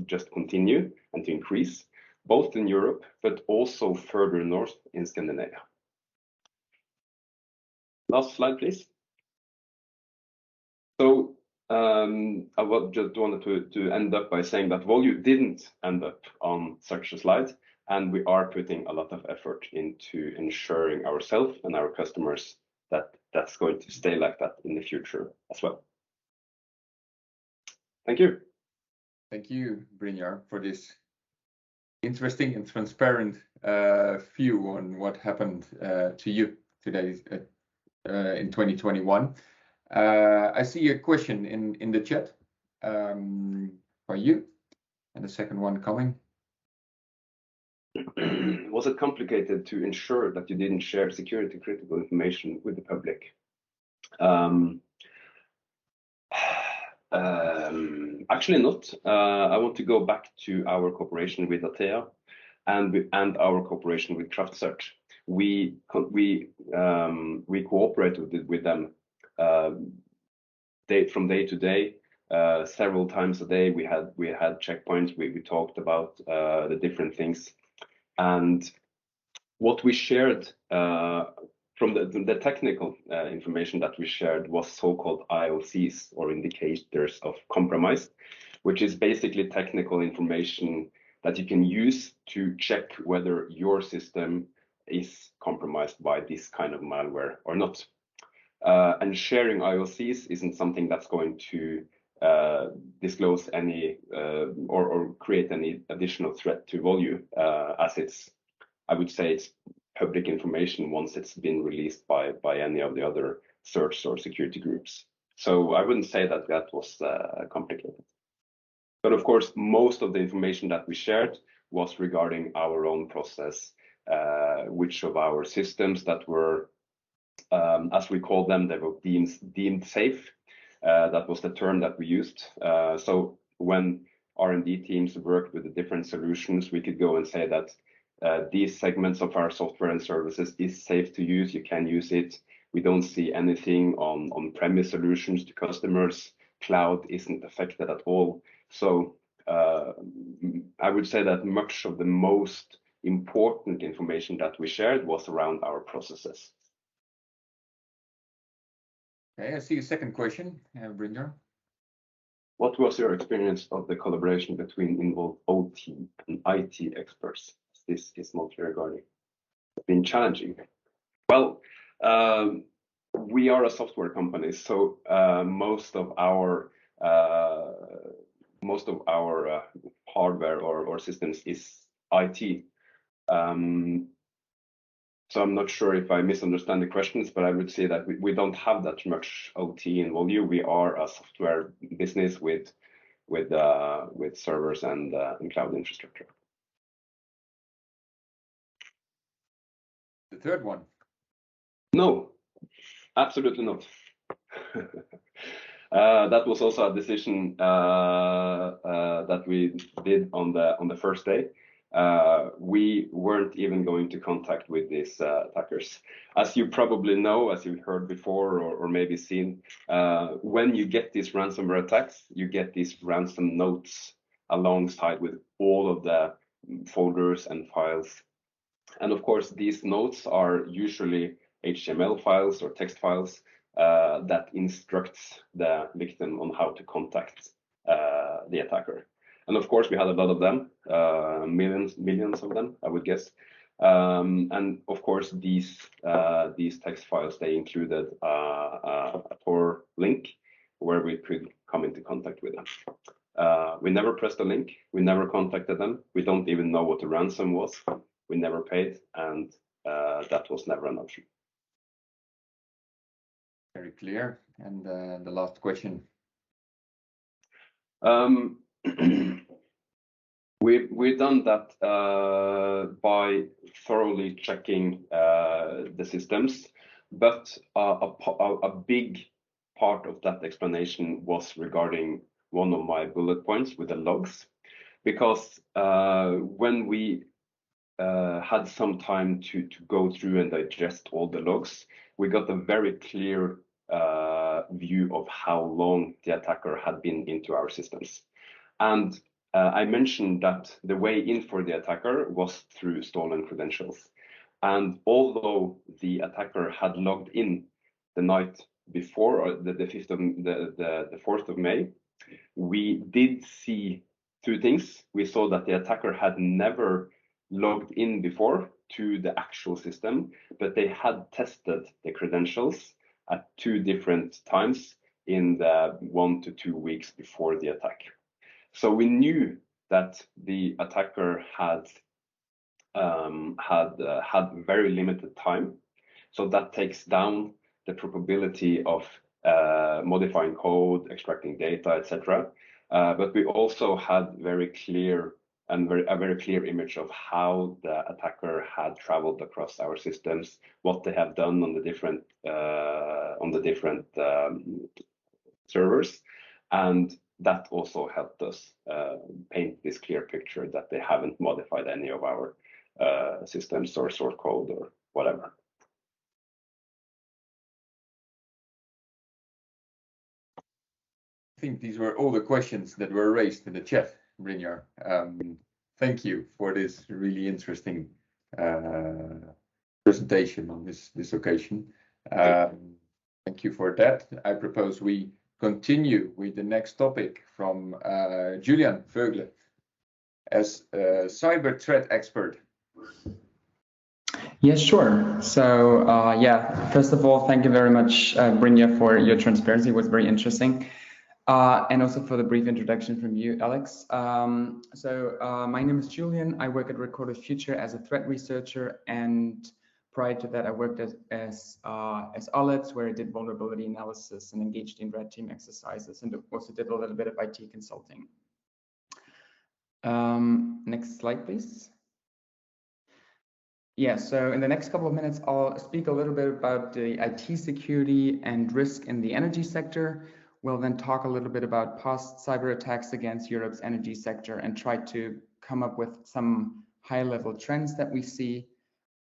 just continue and to increase, both in Europe, but also further north in Scandinavia. Last slide, please. So I just wanted to end up by saying that Volue didn't end up on such a slide, and we are putting a lot of effort into ensuring ourselves and our customers that that's going to stay like that in the future as well. Thank you. Thank you, Brynjar, for this interesting and transparent view on what happened to you today in 2021. I see a question in the chat for you, and the second one coming. Was it complicated to ensure that you didn't share security critical information with the public? Actually not. I want to go back to our cooperation with Atea and our cooperation with Kraftsearch. We cooperated with them from day to day, several times a day. We had checkpoints. We talked about the different things, and what we shared from the technical information that we shared was so-called IOCs, or indicators of compromise, which is basically technical information that you can use to check whether your system is compromised by this kind of malware or not. And sharing IOCs isn't something that's going to disclose any or create any additional threat to Volue, as I would say it's public information once it's been released by any of the other search or security groups. So I wouldn't say that was complicated. But of course, most of the information that we shared was regarding our own process, which of our systems that were, as we call them, they were deemed safe. That was the term that we used. So when R&D teams worked with the different solutions, we could go and say that these segments of our software and services is safe to use. You can use it. We don't see anything on premise solutions to customers. Cloud isn't affected at all. So I would say that much of the most important information that we shared was around our processes. Okay, I see a second question, Brynjar. What was your experience of the collaboration between involved OT and IT experts? This is mostly regarding. It's been challenging. Well, we are a software company, so most of our hardware or systems is IT. So I'm not sure if I misunderstand the questions, but I would say that we don't have that much OT in Volue. We are a software business with servers and cloud infrastructure. The third one. No, absolutely not. That was also a decision that we did on the first day. We weren't even going to contact with these attackers. As you probably know, as you've heard before or maybe seen, when you get these ransomware attacks, you get these ransom notes alongside with all of the folders and files. And of course, these notes are usually HTML files or text files that instructs the victim on how to contact the attacker. And of course, we had a lot of them, millions of them, I would guess. And of course, these text files, they included a Tor link where we could come into contact with them. We never pressed a link. We never contacted them. We don't even know what the ransom was. We never paid, and that was never an option. Very clear. And the last question. We've done that by thoroughly checking the systems, but a big part of that explanation was regarding one of my bullet points with the logs, because when we had some time to go through and digest all the logs, we got a very clear view of how long the attacker had been into our systems. And I mentioned that the way in for the attacker was through stolen credentials. And although the attacker had logged in the night before, or the 4th of May, we did see two things. We saw that the attacker had never logged in before to the actual system, but they had tested the credentials at 2 different times in the 1 to 2 weeks before the attack. So we knew that the attacker had very limited time. So that takes down the probability of modifying code, extracting data, etc. But we also had very clear and a very clear image of how the attacker had traveled across our systems, what they have done on the different servers, and that also helped us paint this clear picture that they haven't modified any of our systems or source code or whatever. I think these were all the questions that were raised in the chat, Brynjar. Thank you for this really interesting presentation on this occasion. Thank you for that. I propose we continue with the next topic from Julian Voegele as a cyber threat expert. Yes, sure. So yeah, first of all, thank you very much, Brynjar, for your transparency. It was very interesting. And also for the brief introduction from you, Alex. My name is Julian. I work at Recorded Future as a threat researcher, and prior to that, I worked as OLEDs, where I did vulnerability analysis and engaged in red team exercises, and also did a little bit of IT consulting. Next slide, please. Yeah, so in the next couple of minutes, I'll speak a little bit about the IT security and risk in the energy sector. We'll then talk a little bit about past cyber attacks against Europe's energy sector and try to come up with some high-level trends that we see.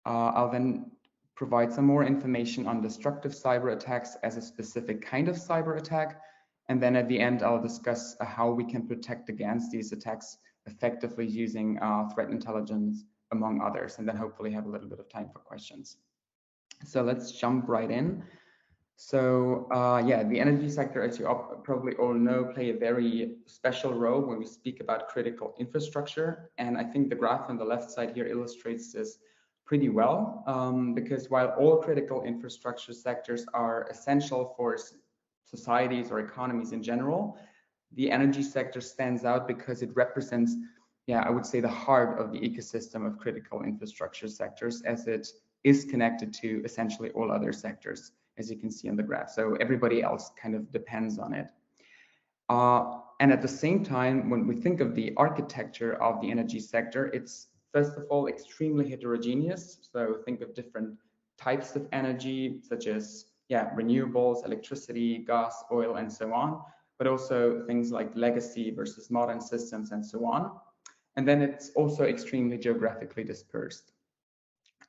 I'll then provide some more information on destructive cyber attacks as a specific kind of cyber attack. And then at the end, I'll discuss how we can protect against these attacks effectively using threat intelligence, among others, and then hopefully have a little bit of time for questions. So let's jump right in. So yeah, the energy sector, as you probably all know, play a very special role when we speak about critical infrastructure. And I think the graph on the left side here illustrates this pretty well, because while all critical infrastructure sectors are essential for societies or economies in general, the energy sector stands out because it represents, yeah, I would say the heart of the ecosystem of critical infrastructure sectors, as it is connected to essentially all other sectors, as you can see on the graph. So everybody else kind of depends on it. And at the same time, when we think of the architecture of the energy sector, it's first of all extremely heterogeneous. So think of different types of energy, such as renewables, electricity, gas, oil, and so on, but also things like legacy versus modern systems and so on. And then it's also extremely geographically dispersed.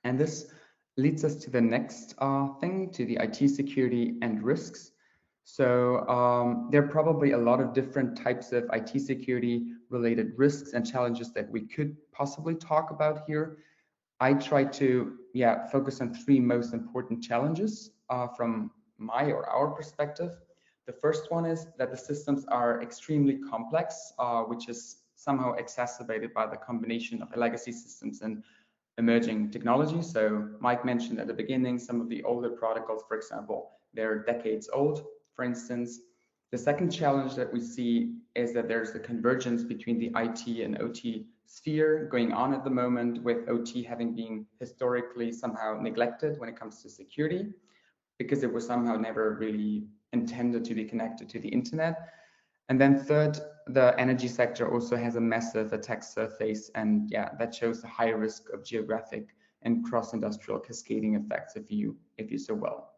And this leads us to the next thing, to the IT security and risks. So there are probably a lot of different types of IT security related risks and challenges that we could possibly talk about here, I try to focus on three most important challenges from my or our perspective. The first one is that the systems are extremely complex, which is somehow exacerbated by the combination of legacy systems and emerging technologies. So Mike mentioned at the beginning some of the older protocols, for example, they're decades old, for instance. The second challenge that we see is that there's a convergence between the IT and OT sphere going on at the moment, with OT having been historically somehow neglected when it comes to security, because it was somehow never really intended to be connected to the internet. And then third, the energy sector also has a massive attack surface, and that shows the high risk of geographic and cross-industrial cascading effects if you so well.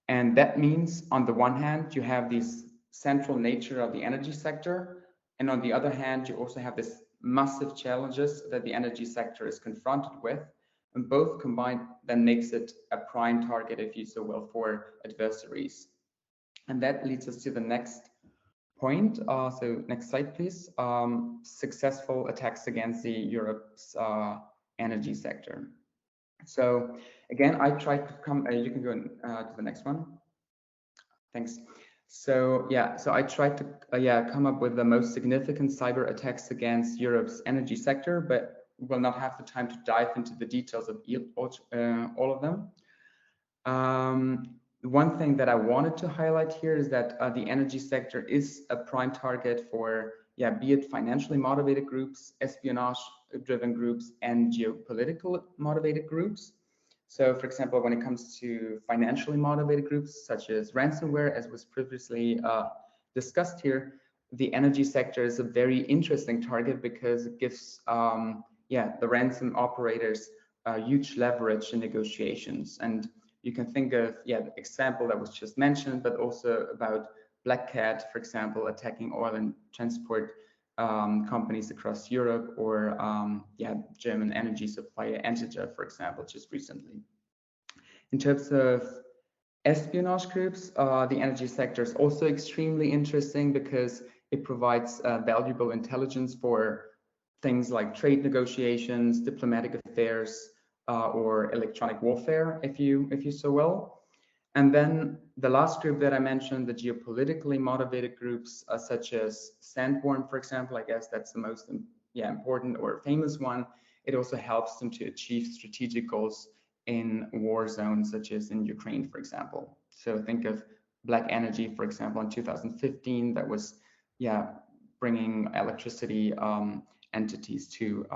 And that means, on the one hand, you have this central nature of the energy sector, and on the other hand, you also have this massive challenges that the energy sector is confronted with, and both combined then makes it a prime target, if you so will, for adversaries. And that leads us to the next point. So next slide, please. Successful attacks against the Europe's energy sector. So again, I tried to come, you can go to the next one. Thanks. So so I tried to come up with the most significant cyber attacks against Europe's energy sector, but will not have the time to dive into the details of all of them. One thing that I wanted to highlight here is that the energy sector is a prime target for, be it financially motivated groups, espionage-driven groups, and geopolitical motivated groups. So, for example, when it comes to financially motivated groups, such as ransomware, as was previously discussed here, the energy sector is a very interesting target because it gives, the ransom operators huge leverage in negotiations. And you can think of the example that was just mentioned, but also about Black Cat, for example, attacking oil and transport companies across Europe, or German energy supplier Antija, for example, just recently. In terms of espionage groups, the energy sector is also extremely interesting because it provides valuable intelligence for things like trade negotiations, diplomatic affairs, or electronic warfare, if you so will. And then the last group that I mentioned, the geopolitically motivated groups, such as Sandworm, for example, I guess that's the most important or famous one. It also helps them to achieve strategic goals in war zones, such as in Ukraine, for example. So think of Black Energy, for example, in 2015, that was bringing electricity entities to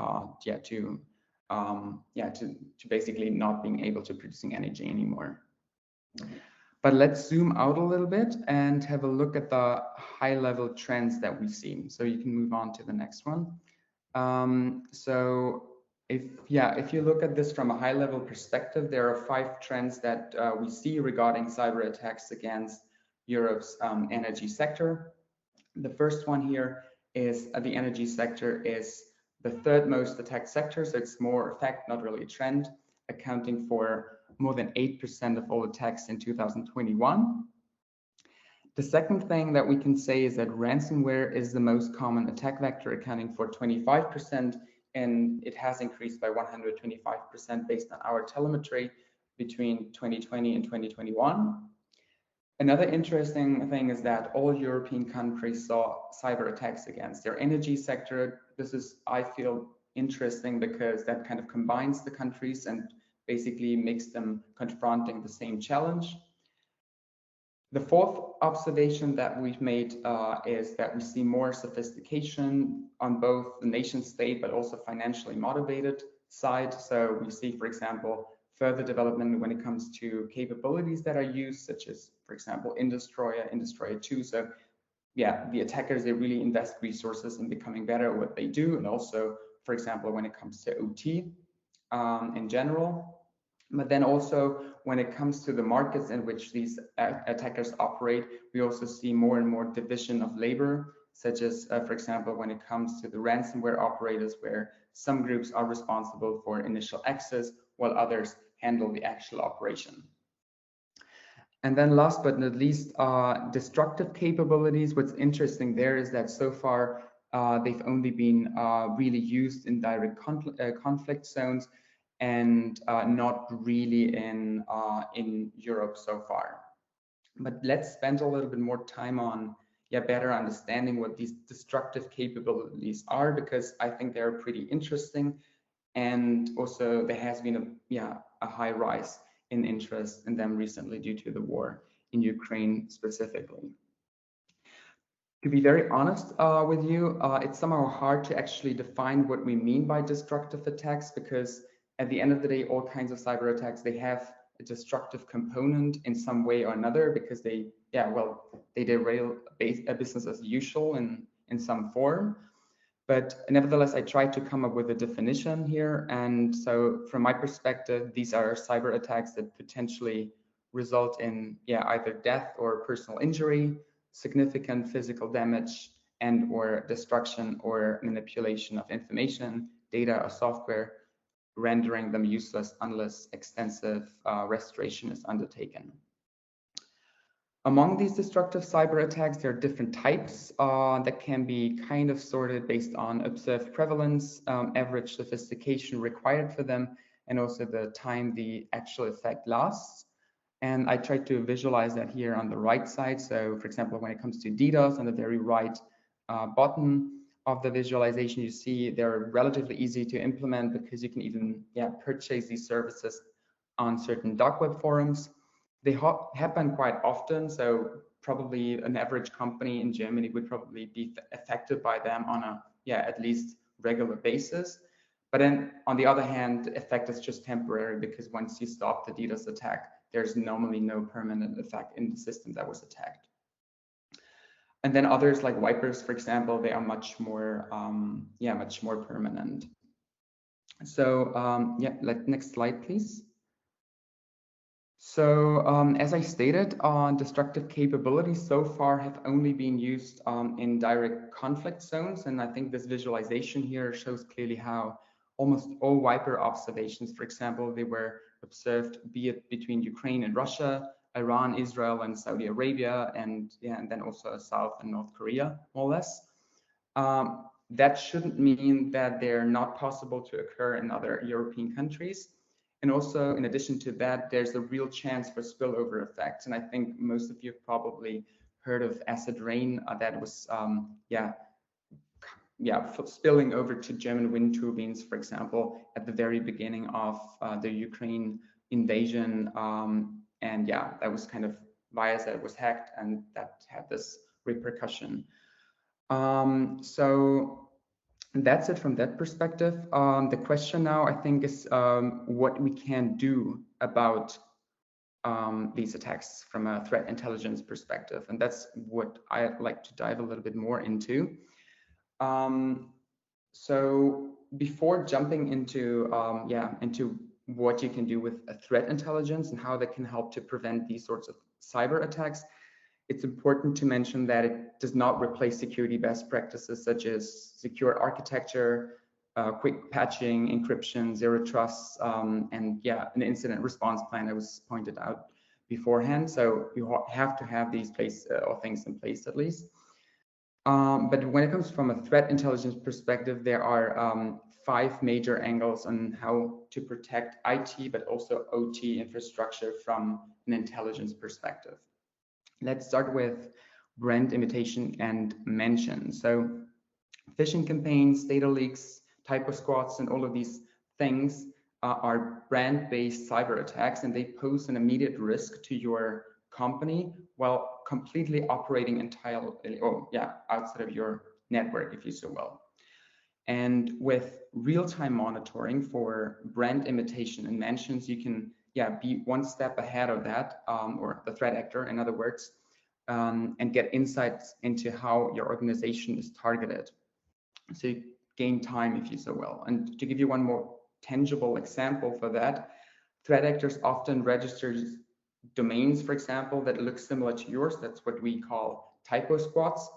basically not being able to producing energy anymore. But let's zoom out a little bit and have a look at the high-level trends that we see. So you can move on to the next one. So if you look at this from a high-level perspective, there are 5 trends that we see regarding cyber attacks against Europe's energy sector. The first one here is the energy sector is the 3rd most attacked sector, so it's more a fact, not really a trend, accounting for more than 8% of all attacks in 2021. The second thing that we can say is that ransomware is the most common attack vector, accounting for 25%, and it has increased by 125% based on our telemetry between 2020 and 2021. Another interesting thing is that all European countries saw cyber attacks against their energy sector. This is, I feel, interesting because that kind of combines the countries and basically makes them confronting the same challenge. The 4th observation that we've made is that we see more sophistication on both the nation state, but also financially motivated side. So we see, for example, further development when it comes to capabilities that are used, such as, for example, Indestroyer, Indestroyer 2. So the attackers, they really invest resources in becoming better at what they do. And also, for example, when it comes to OT in general. But then also when it comes to the markets in which these attackers operate, we also see more and more division of labor, such as, for example, when it comes to the ransomware operators, where some groups are responsible for initial access while others handle the actual operation. And then last but not least, destructive capabilities. What's interesting there is that so far They've only been really used in direct conflict zones and not really in Europe so far. But let's spend a little bit more time on better understanding what these destructive capabilities are, because I think they're pretty interesting. And also there has been a high rise in interest in them recently due to the war in Ukraine specifically. To be very honest with you, it's somehow hard to actually define what we mean by destructive attacks, because at the end of the day, all kinds of cyber attacks, they have a destructive component in some way or another, because they derail a business as usual in some form. But nevertheless, I tried to come up with a definition here. And so from my perspective, these are cyber attacks that potentially result in either death or personal injury, significant physical damage, and or destruction or manipulation of information, data, or software, rendering them useless unless extensive restoration is undertaken. Among these destructive cyber attacks, there are different types that can be kind of sorted based on observed prevalence, average sophistication required for them, and also the time the actual effect lasts. And I tried to visualize that here on the right side. So for example, when it comes to DDoS, on the very right bottom of the visualization, you see they're relatively easy to implement, because you can even purchase these services on certain dark web forums. They happen quite often, so probably an average company in Germany would probably be affected by them on a at least regular basis. But then on the other hand, the effect is just temporary, because once you stop the DDoS attack, there's normally no permanent effect in the system that was attacked. And then others like wipers, for example, they are much more permanent. So next slide, please. So as I stated, destructive capabilities so far have only been used in direct conflict zones. And I think this visualization here shows clearly how almost all wiper observations, for example, they were observed, be it between Ukraine and Russia, Iran, Israel, and Saudi Arabia, and then also South and North Korea, more or less. That shouldn't mean that they're not possible to occur in other European countries. And also, in addition to that, there's a real chance for spillover effects. And I think most of you have probably heard of acid rain that was, spilling over to German wind turbines, for example, at the very beginning of the Ukraine invasion. And that was kind of bias that was hacked, and that had this repercussion. So that's it from that perspective. The question now, I think, is what we can do about these attacks from a threat intelligence perspective. And that's what I'd like to dive a little bit more into. So before jumping into what you can do with a threat intelligence and how that can help to prevent these sorts of cyber attacks, it's important to mention that it does not replace security best practices such as secure architecture, quick patching, encryption, zero trust, and an incident response plan that was pointed out beforehand. So you have to have these things in place at least. But when it comes from a threat intelligence perspective, there are 5 major angles on how to protect IT, but also OT infrastructure from an intelligence perspective. Let's start with brand imitation and mention. So phishing campaigns, data leaks, typo squats, and all of these things are brand-based cyber attacks, and they pose an immediate risk to your company while completely operating entirely, outside of your network, if you so will. And with real-time monitoring for brand imitation and mentions, you can be one step ahead of that, or the threat actor, in other words, and get insights into how your organization is targeted. So you gain time, if you so will. And to give you one more tangible example for that, threat actors often register domains, for example, that look similar to yours. That's what we call typo squats.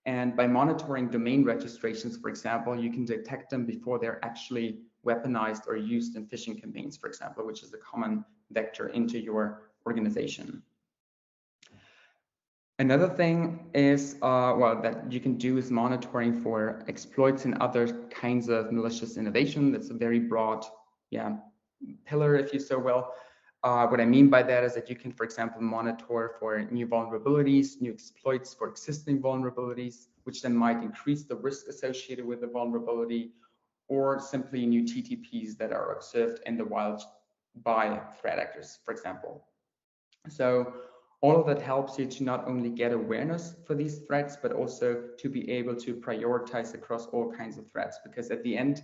And by monitoring domain registrations, for example, you can detect them before they're actually weaponized or used in phishing campaigns, for example, which is a common vector into your organization. Another thing is, well, that you can do is monitoring for exploits and other kinds of malicious innovation. That's a very broad, pillar, if you so will. What I mean by that is that you can, for example, monitor for new vulnerabilities, new exploits for existing vulnerabilities, which then might increase the risk associated with the vulnerability, or simply new TTPs that are observed in the wild by threat actors, for example. So all of that helps you to not only get awareness for these threats, but also to be able to prioritize across all kinds of threats, because at the end,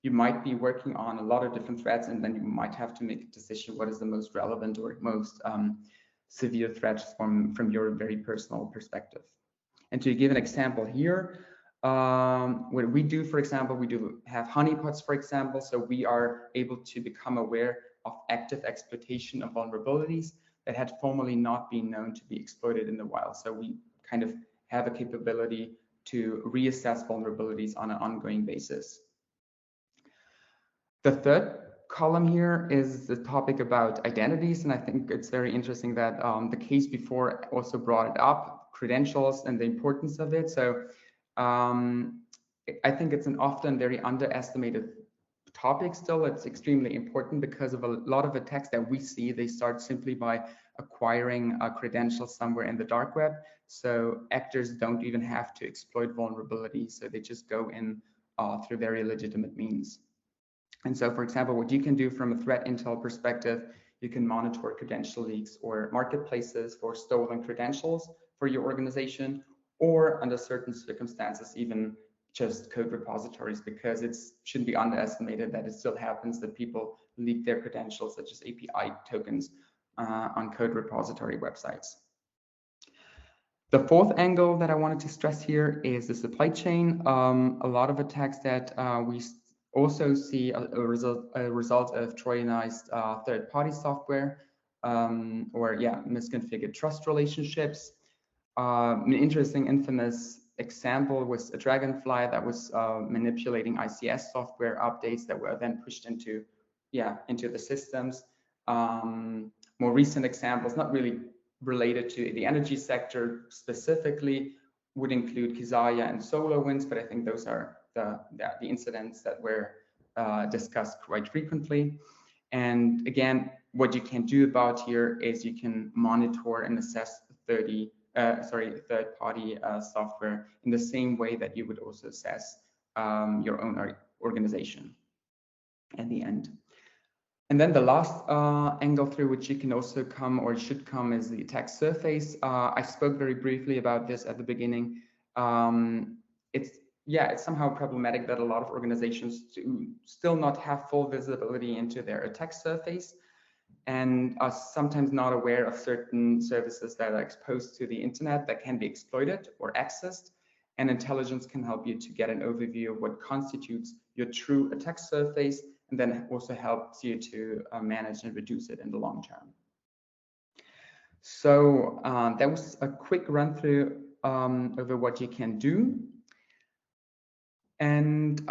you might be working on a lot of different threats, and then you might have to make a decision what is the most relevant or most severe threats from your very personal perspective. And to give an example here, what we do, for example, we do have honeypots, for example, so we are able to become aware of active exploitation of vulnerabilities that had formerly not been known to be exploited in the wild. So we kind of have a capability to reassess vulnerabilities on an ongoing basis. The third column here is the topic about identities, and I think it's very interesting that the case before also brought it up, credentials and the importance of it. So I think it's an often very underestimated topic still. It's extremely important because of a lot of attacks that we see, they start simply by acquiring credentials somewhere in the dark web. So actors don't even have to exploit vulnerabilities, so they just go in through very legitimate means. And so, for example, what you can do from a threat intel perspective, you can monitor credential leaks or marketplaces for stolen credentials for your organization, or under certain circumstances, even just code repositories, because it shouldn't be underestimated that it still happens that people leak their credentials, such as API tokens, on code repository websites. The fourth angle that I wanted to stress here is the supply chain. A lot of attacks that we also see a result of Trojanized third-party software, or misconfigured trust relationships. An interesting, infamous example was a Dragonfly that was manipulating ICS software updates that were then pushed into the systems. More recent examples, not really related to the energy sector specifically, would include Kisaya and SolarWinds, but I think those are the incidents that were discussed quite frequently. And again, what you can do about here is you can monitor and assess third-party software in the same way that you would also assess your own organization at the end. And then the last angle through which you can also come, or should come, is the attack surface. I spoke very briefly about this at the beginning. It's somehow problematic that a lot of organizations do still not have full visibility into their attack surface, and are sometimes not aware of certain services that are exposed to the internet that can be exploited or accessed. And intelligence can help you to get an overview of what constitutes your true attack surface, and then also helps you to manage and reduce it in the long term. So that was a quick run through over what you can do. And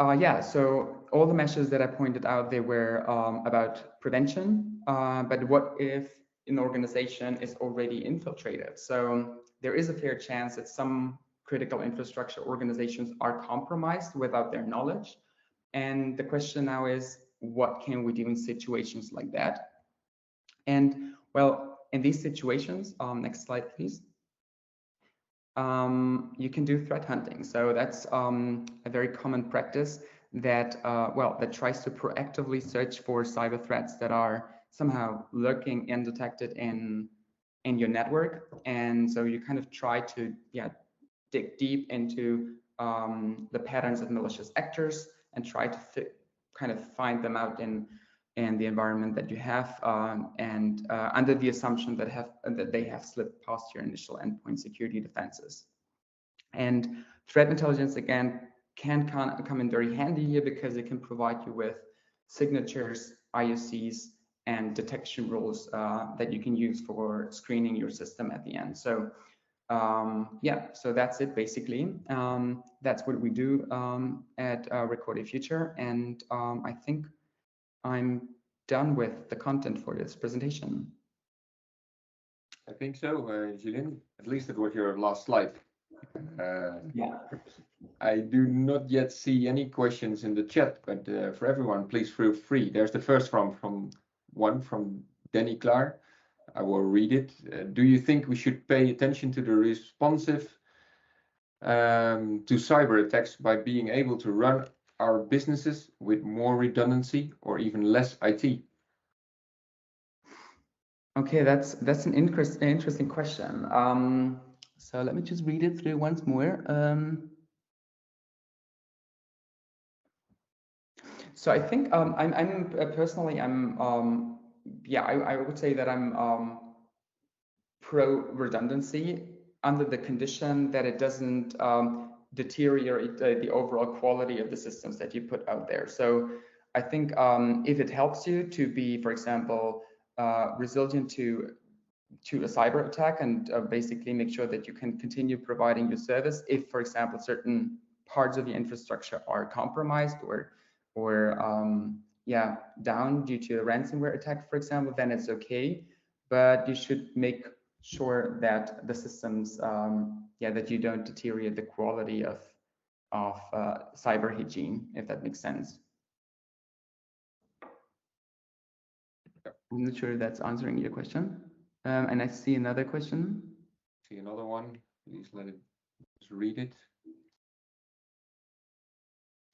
so all the measures that I pointed out, they were about prevention. But what if an organization is already infiltrated? So there is a fair chance that some critical infrastructure organizations are compromised without their knowledge. And the question now is, what can we do in situations like that? And well, in these situations, next slide, please. You can do threat hunting. So that's a very common practice that, that tries to proactively search for cyber threats that are somehow lurking undetected in your network. And so you kind of try to dig deep into the patterns of malicious actors and try to kind of find them out in the environment that you have, and under the assumption that they have slipped past your initial endpoint security defenses. And threat intelligence, again, can come in very handy here, because it can provide you with signatures, IOCs, and detection rules that you can use for screening your system at the end. So so that's it basically. That's what we do at Recorded Future, and I think I'm done with the content for this presentation. I think so, Julian. At least it was your last slide. Yeah. I do not yet see any questions in the chat, but for everyone, please feel free. There's the first from Danny Klaar. I will read it. Do you think we should pay attention to the responsive to cyber attacks by being able to run our businesses with more redundancy or even less IT? Okay, that's an interesting question. So let me just read it through once more. So I think I'm personally yeah, I would say that I'm pro redundancy under the condition that it doesn't deteriorate the overall quality of the systems that you put out there. So I think if it helps you to be, for example, resilient to a cyber attack and basically make sure that you can continue providing your service, if, for example, certain parts of the infrastructure are compromised or yeah, down due to a ransomware attack, for example, then it's okay. But you should make sure that the systems, yeah, that you don't deteriorate the quality of cyber hygiene, if that makes sense. I'm not sure if that's answering your question. And I see another question. See another one. Please let it read it.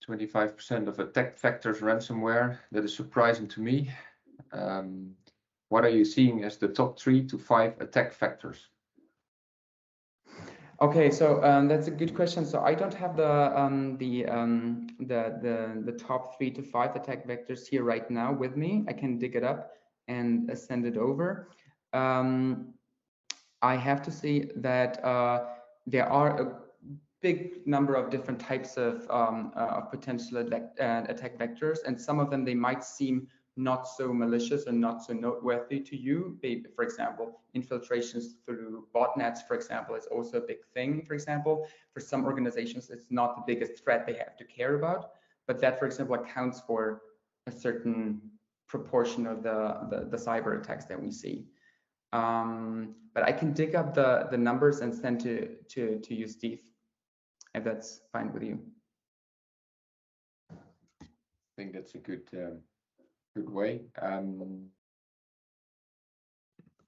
25% of attack vectors ransomware. That is surprising to me. What are you seeing as the top 3 to 5 attack vectors? Okay, so that's a good question. So I don't have the top 3 to 5 attack vectors here right now with me. I can dig it up and send it over. I have to say that there are a big number of different types of potential attack vectors, and some of them, they might seem not so malicious and not so noteworthy to you. For example, infiltrations through botnets, for example, is also a big thing. For example, for some organizations, it's not the biggest threat they have to care about, but that, for example, accounts for a certain proportion of the cyber attacks that we see. But I can dig up the numbers and send to you, Steve, if that's fine with you. I think that's a good way.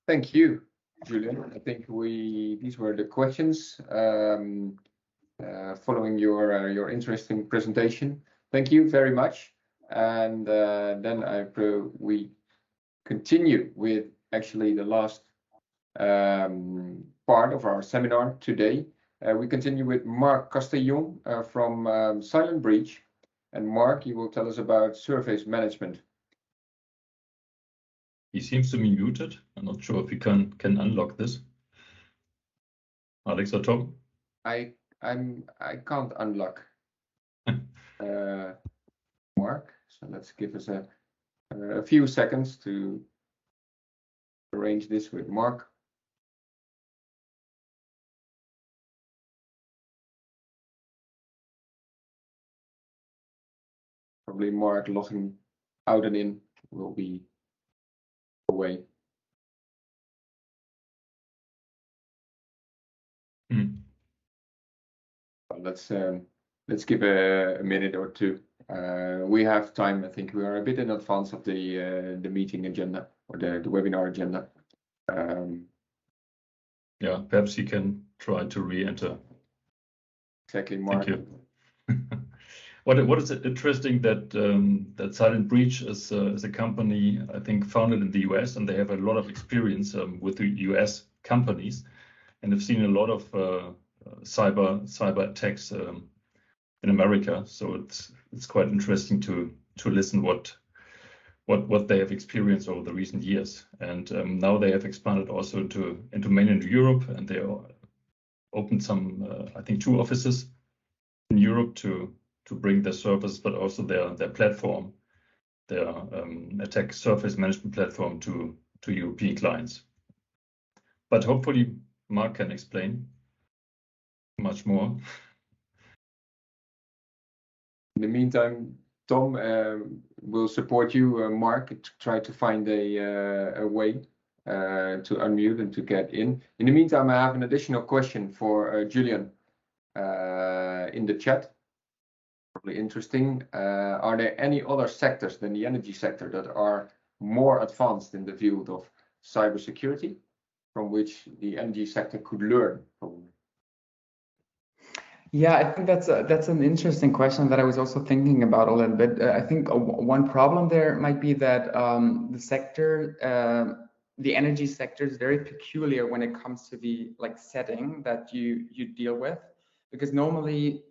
Thank you, Julian. I think these were the questions following your interesting presentation. Thank you very much. And then we continue with actually the last part of our seminar today. We continue with Marc Castejon from Silent Breach. And Marc, you will tell us about surface management. He seems to be muted. I'm not sure if we can unlock this. Alex or Tom? I can't unlock Marc. So let's give us a few seconds to arrange this with Marc. Probably Marc logging out and in will be away. Let's give a minute or two. We have time. I think we are a bit in advance of the meeting agenda or the webinar agenda. Yeah, perhaps you can try to re-enter. Exactly, Marc. Thank you. What is interesting that that Silent Breach is a company, I think, founded in the US, and they have a lot of experience with the US companies, and have seen a lot of cyber attacks in America. So it's quite interesting to listen what they have experienced over the recent years. And now they have expanded also into mainland Europe, and they opened some I think 2 offices in Europe to bring their service, but also their platform, their attack surface management platform to European clients. But hopefully Marc can explain much more. In the meantime, Tom will support you, Marc, to try to find a way to unmute and to get in. In the meantime, I have an additional question for Julian in the chat. Probably interesting. Are there any other sectors than the energy sector that are more advanced in the field of cybersecurity from which the energy sector could learn? Yeah, I think that's an interesting question that I was also thinking about a little bit. I think one problem there might be that the sector, the energy sector, is very peculiar when it comes to the setting that you deal with, because normally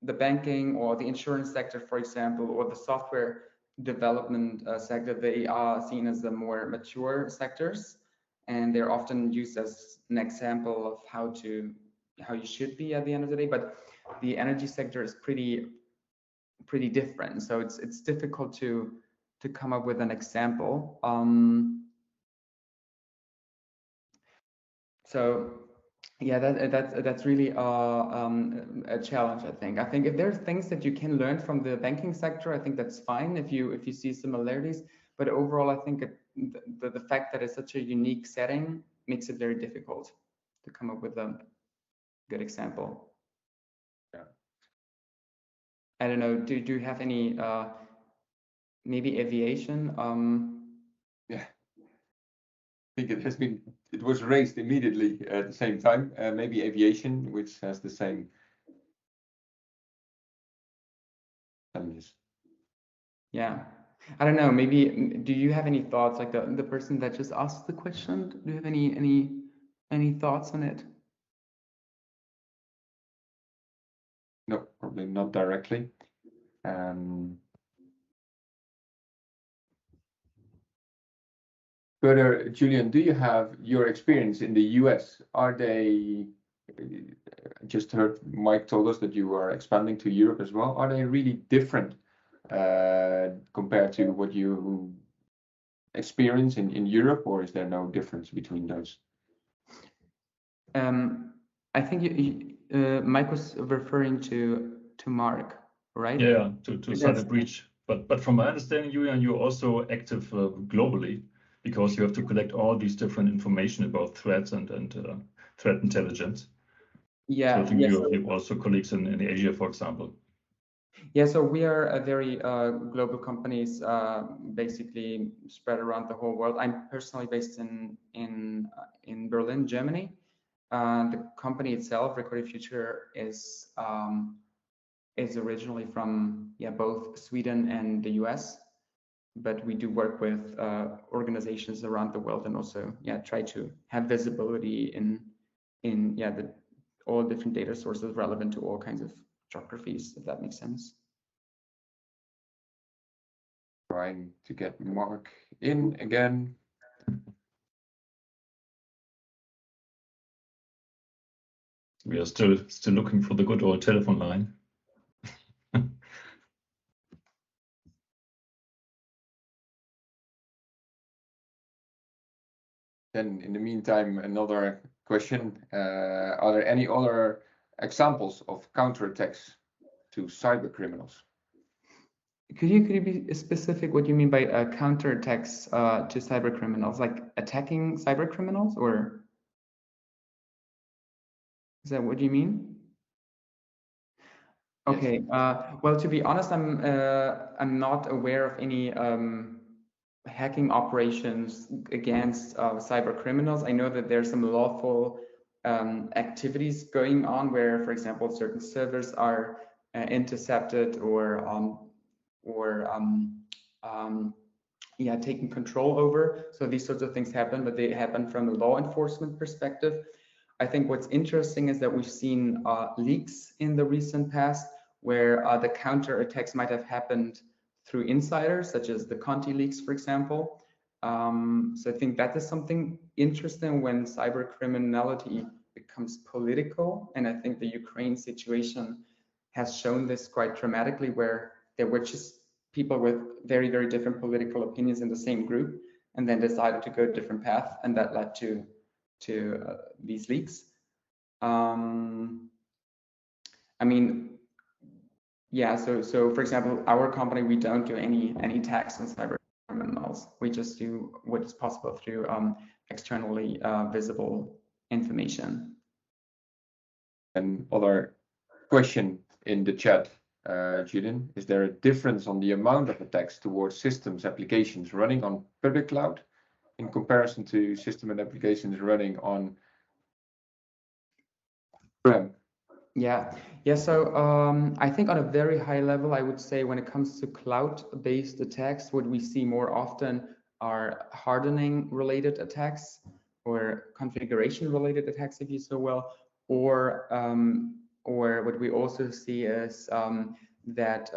the banking or the insurance sector, for example, or the software development sector, they are seen as the more mature sectors, and they're often used as an example of how you should be at the end of the day. But the energy sector is pretty different, so it's difficult to come up with an example. So yeah, that's really a challenge. I think if there's things that you can learn from the banking sector, I think that's fine if you see similarities. But overall, I think the fact that it's such a unique setting makes it very difficult to come up with a good example. Yeah. I don't know. Do you have any maybe aviation? Yeah. I think it was raised immediately at the same time. Maybe aviation, which has the same challenges. Yeah, I don't know. Maybe do you have any thoughts? Like the person that just asked the question, do you have any thoughts on it? No, probably not directly. Further, Julian, do you have your experience in the US? Are they, just heard Mike told us that you are expanding to Europe as well. Are they really different compared to what you experience in Europe, or is there no difference between those? I think Mike was referring to Marc, right? Yeah, to cyber breach. But from my understanding, Julian, you're also active globally, because you have to collect all these different information about threats and threat intelligence. Yeah. So I think you have also colleagues in Asia, for example. Yeah, so we are a very global companies, basically spread around the whole world. I'm personally based in Berlin, Germany. The company itself, Recorded Future, is originally from both Sweden and the US, but we do work with organizations around the world, and also try to have visibility in all different data sources relevant to all kinds of geographies, if that makes sense. Trying to get Marc in again. We are still looking for the good old telephone line. Then, in the meantime, another question: are there any other examples of counterattacks to cyber criminals? Could you be specific what you mean by counterattacks to cyber criminals, like attacking cyber criminals, or is that what you mean? Okay. Well, to be honest, I'm not aware of any hacking operations against cyber criminals. I know that there's some lawful activities going on where, for example, certain servers are intercepted or taken control over. So these sorts of things happen, but they happen from a law enforcement perspective. I think what's interesting is that we've seen leaks in the recent past where the counter attacks might have happened through insiders, such as the Conti leaks, for example. So I think that is something interesting when cyber criminality becomes political. And I think the Ukraine situation has shown this quite dramatically, where there were just people with very, very different political opinions in the same group, and then decided to go a different path, and that led to these leaks. I mean, yeah. So for example, our company, we don't do any attacks on cyber criminals. internals. We just do what is possible through externally visible information. Another question in the chat, Julian, is there a difference on the amount of attacks towards systems applications running on public cloud in comparison to system and applications running on prem? Yeah. So I think on a very high level, I would say when it comes to cloud-based attacks, what we see more often are hardening-related attacks or configuration-related attacks, if you so will, or what we also see is that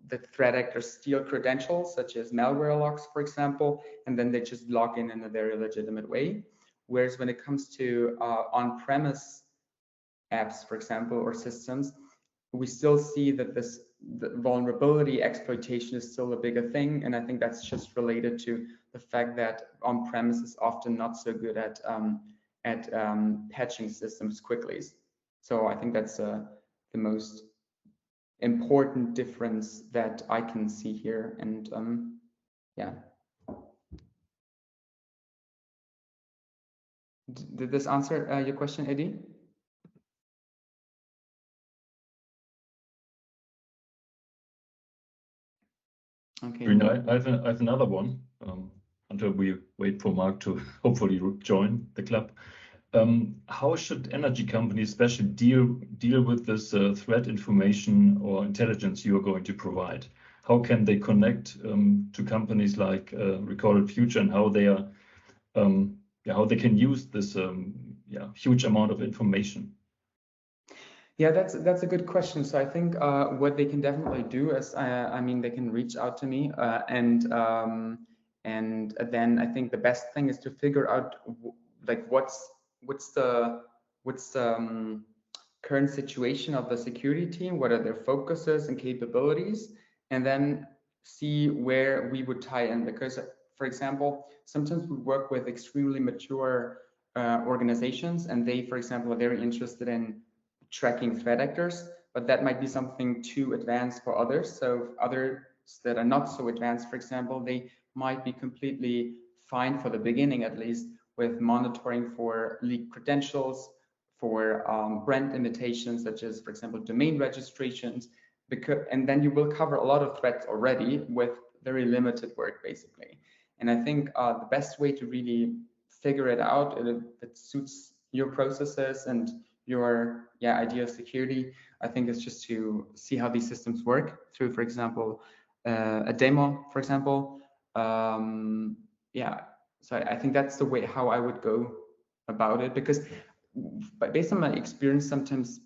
the threat actors steal credentials, such as malware logs, for example, and then they just log in a very legitimate way. Whereas when it comes to on-premise apps, for example, or systems, we still see that the vulnerability exploitation is still a bigger thing. And I think that's just related to the fact that on-premise is often not so good at patching systems quickly. So I think that's the most important difference that I can see here. And yeah. Did this answer your question, Eddie? Okay. I have another one until we wait for Marc to hopefully join the club. How should energy companies especially deal with this threat information or intelligence you are going to provide? How can they connect to companies like Recorded Future, and how they are how they can use this huge amount of information? Yeah, that's a good question. So I think what they can definitely do is, I mean, they can reach out to me, and then I think the best thing is to figure out like what's the current situation of the security team, what are their focuses and capabilities, and then see where we would tie in. Because, for example, sometimes we work with extremely mature organizations, and they, for example, are very interested in tracking threat actors, but that might be something too advanced for others. So others that are not so advanced, for example, they might be completely fine for the beginning, at least, with monitoring for leaked credentials, for brand imitations, such as, for example, domain registrations, and then you will cover a lot of threats already with very limited work, basically. And I think the best way to really figure it out, if it suits your processes and your idea of security, I think is just to see how these systems work through, for example, a demo, for example. So I think that's the way how I would go about it, because based on my experience, sometimes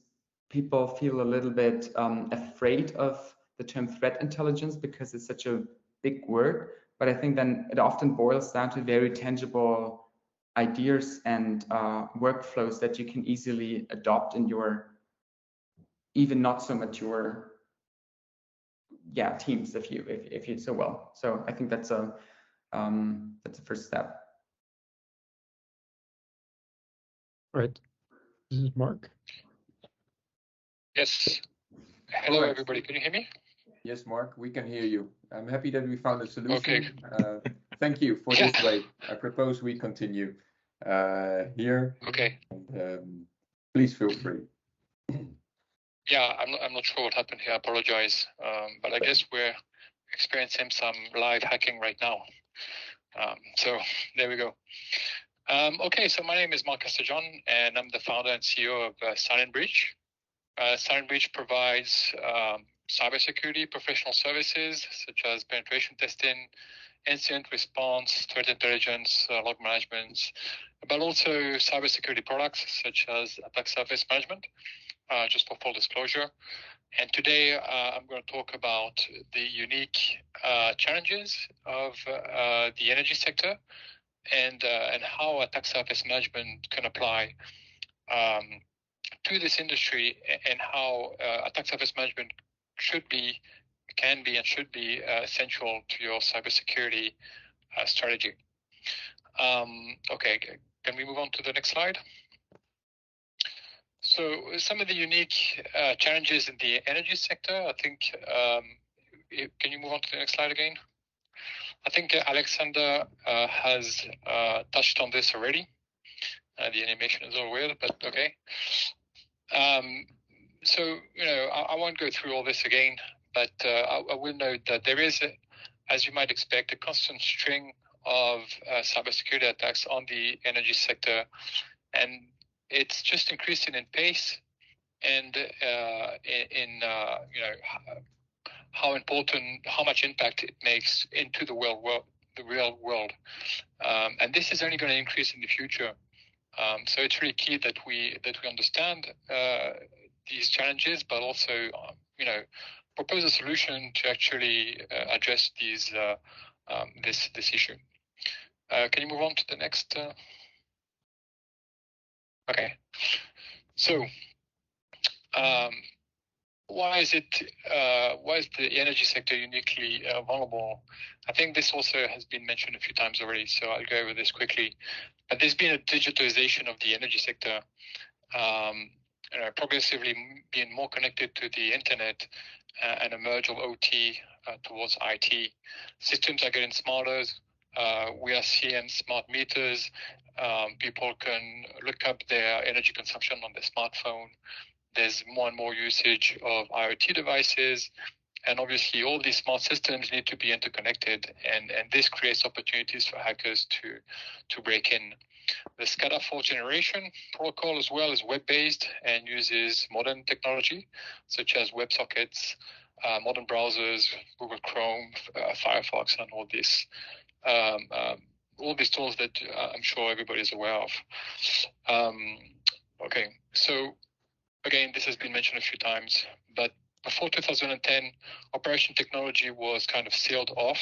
people feel a little bit afraid of the term threat intelligence because it's such a big word. But I think then it often boils down to very tangible ideas and workflows that you can easily adopt in your even not so mature teams if you so well. So I think that's the first step. Right. This is Marc. Yes. Hello, everybody. Can you hear me? Yes, Marc, we can hear you. I'm happy that we found a solution. Okay. Thank you for this way. I propose we continue here. Okay. Please feel free. Yeah, I'm not sure what happened here. I apologize. But I guess we're experiencing some live hacking right now. So there we go. Okay, so my name is Marc Castejon, and I'm the founder and CEO of Silent Breach. Silent Breach provides cybersecurity professional services such as penetration testing, incident response, threat intelligence, log management, but also cybersecurity products such as attack surface management, just for full disclosure. And today I'm going to talk about the unique challenges of the energy sector and how attack surface management can apply to this industry, and how attack surface management can be and should be essential to your cybersecurity strategy. Okay, can we move on to the next slide? So some of the unique challenges in the energy sector, I think can you move on to the next slide again? I think Alexander has touched on this already. The animation is all weird, but okay. So, I won't go through all this again, but I will note that there is, as you might expect, a constant string of cybersecurity attacks on the energy sector, and it's just increasing in pace and in how much impact it makes into the real world. And this is only going to increase in the future. So it's really key that we understand these challenges, but also, propose a solution to actually address these this issue. Can you move on to the next? Okay. So, why is the energy sector uniquely vulnerable? I think this also has been mentioned a few times already, so I'll go over this quickly. But there's been a digitalization of the energy sector, progressively being more connected to the internet and a merge of OT towards IT. Systems are getting smarter. We are seeing smart meters. People can look up their energy consumption on their smartphone. There's more and more usage of IoT devices. And obviously, all these smart systems need to be interconnected. And this creates opportunities for hackers to break in. The SCADA 4th generation protocol as well is web-based and uses modern technology, such as WebSockets, modern browsers, Google Chrome, Firefox, and all these tools that I'm sure everybody is aware of. Okay, so again, this has been mentioned a few times, but before 2010, operation technology was kind of sealed off,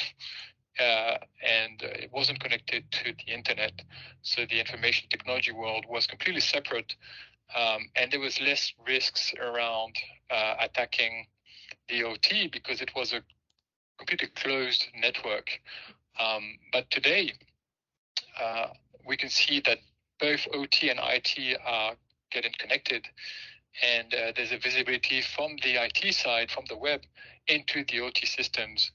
and it wasn't connected to the internet. So the information technology world was completely separate, and there was less risks around attacking the OT because it was a completely closed network. But today, we can see that both OT and IT are getting connected, and there's a visibility from the IT side, from the web, into the OT systems.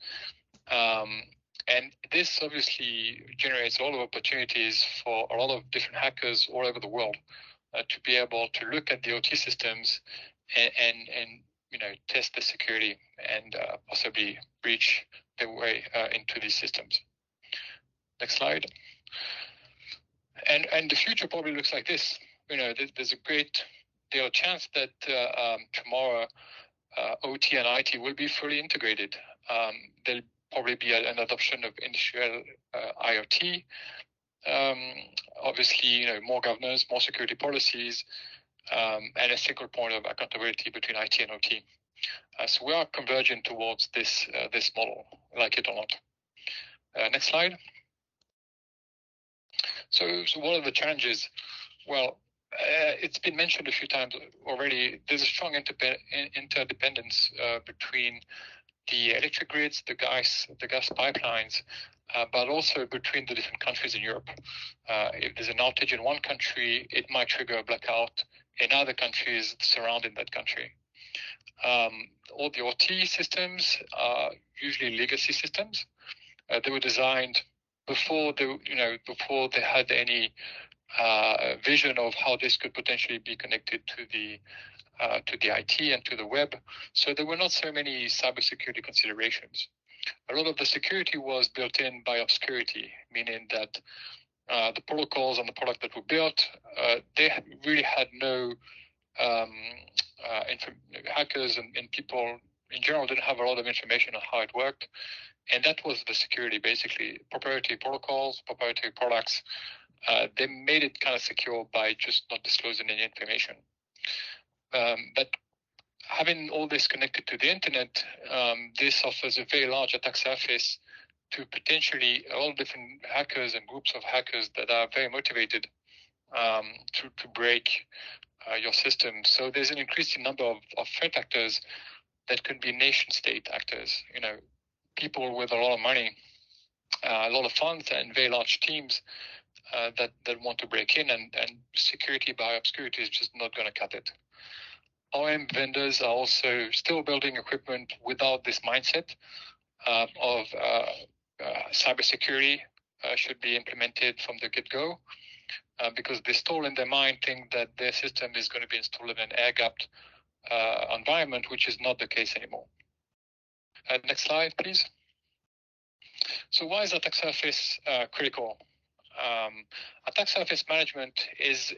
And this obviously generates a lot of opportunities for a lot of different hackers all over the world to be able to look at the OT systems and test the security and possibly breach their way into these systems. Next slide. And the future probably looks like this. There's a great deal of chance that tomorrow OT and IT will be fully integrated. There'll probably be an adoption of industrial IoT. Obviously, more governance, more security policies, and a single point of accountability between IT and OT. So we are converging towards this model, like it or not. Next slide. So what are the challenges? Well, it's been mentioned a few times already. There's a strong interdependence between the electric grids, the gas pipelines, but also between the different countries in Europe. If there's an outage in one country, it might trigger a blackout in other countries surrounding that country. All the OT systems are usually legacy systems. They were designed before they had any vision of how this could potentially be connected to the IT and to the web. So there were not so many cybersecurity considerations. A lot of the security was built in by obscurity, meaning that the protocols and the product that were built, they really had no hackers and people in general didn't have a lot of information on how it worked. And that was the security, basically. Proprietary protocols, proprietary products, they made it kind of secure by just not disclosing any information. But having all this connected to the internet, this offers a very large attack surface to potentially a lot of different hackers and groups of hackers that are very motivated to break your system. So there's an increasing number of threat actors that could be nation-state actors, people with a lot of money, a lot of funds, and very large teams that want to break in, and security by obscurity is just not going to cut it. OEM vendors are also still building equipment without this mindset of cybersecurity should be implemented from the get-go, because they still in their mind think that their system is going to be installed in an air-gapped environment, which is not the case anymore. Next slide, please. So why is attack surface critical? Attack surface management is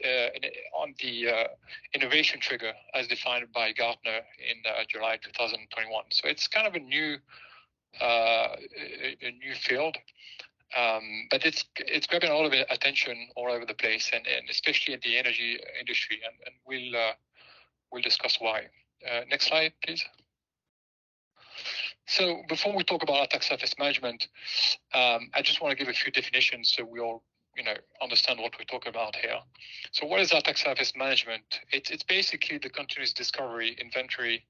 on the innovation trigger as defined by Gartner in July 2021. So it's kind of a new field, but it's grabbing a lot of attention all over the place, and especially in the energy industry, and we'll discuss why. Next slide, please. So before we talk about attack surface management, I just want to give a few definitions so we all understand what we're talking about here. So what is attack surface management? It's basically the continuous discovery, inventory,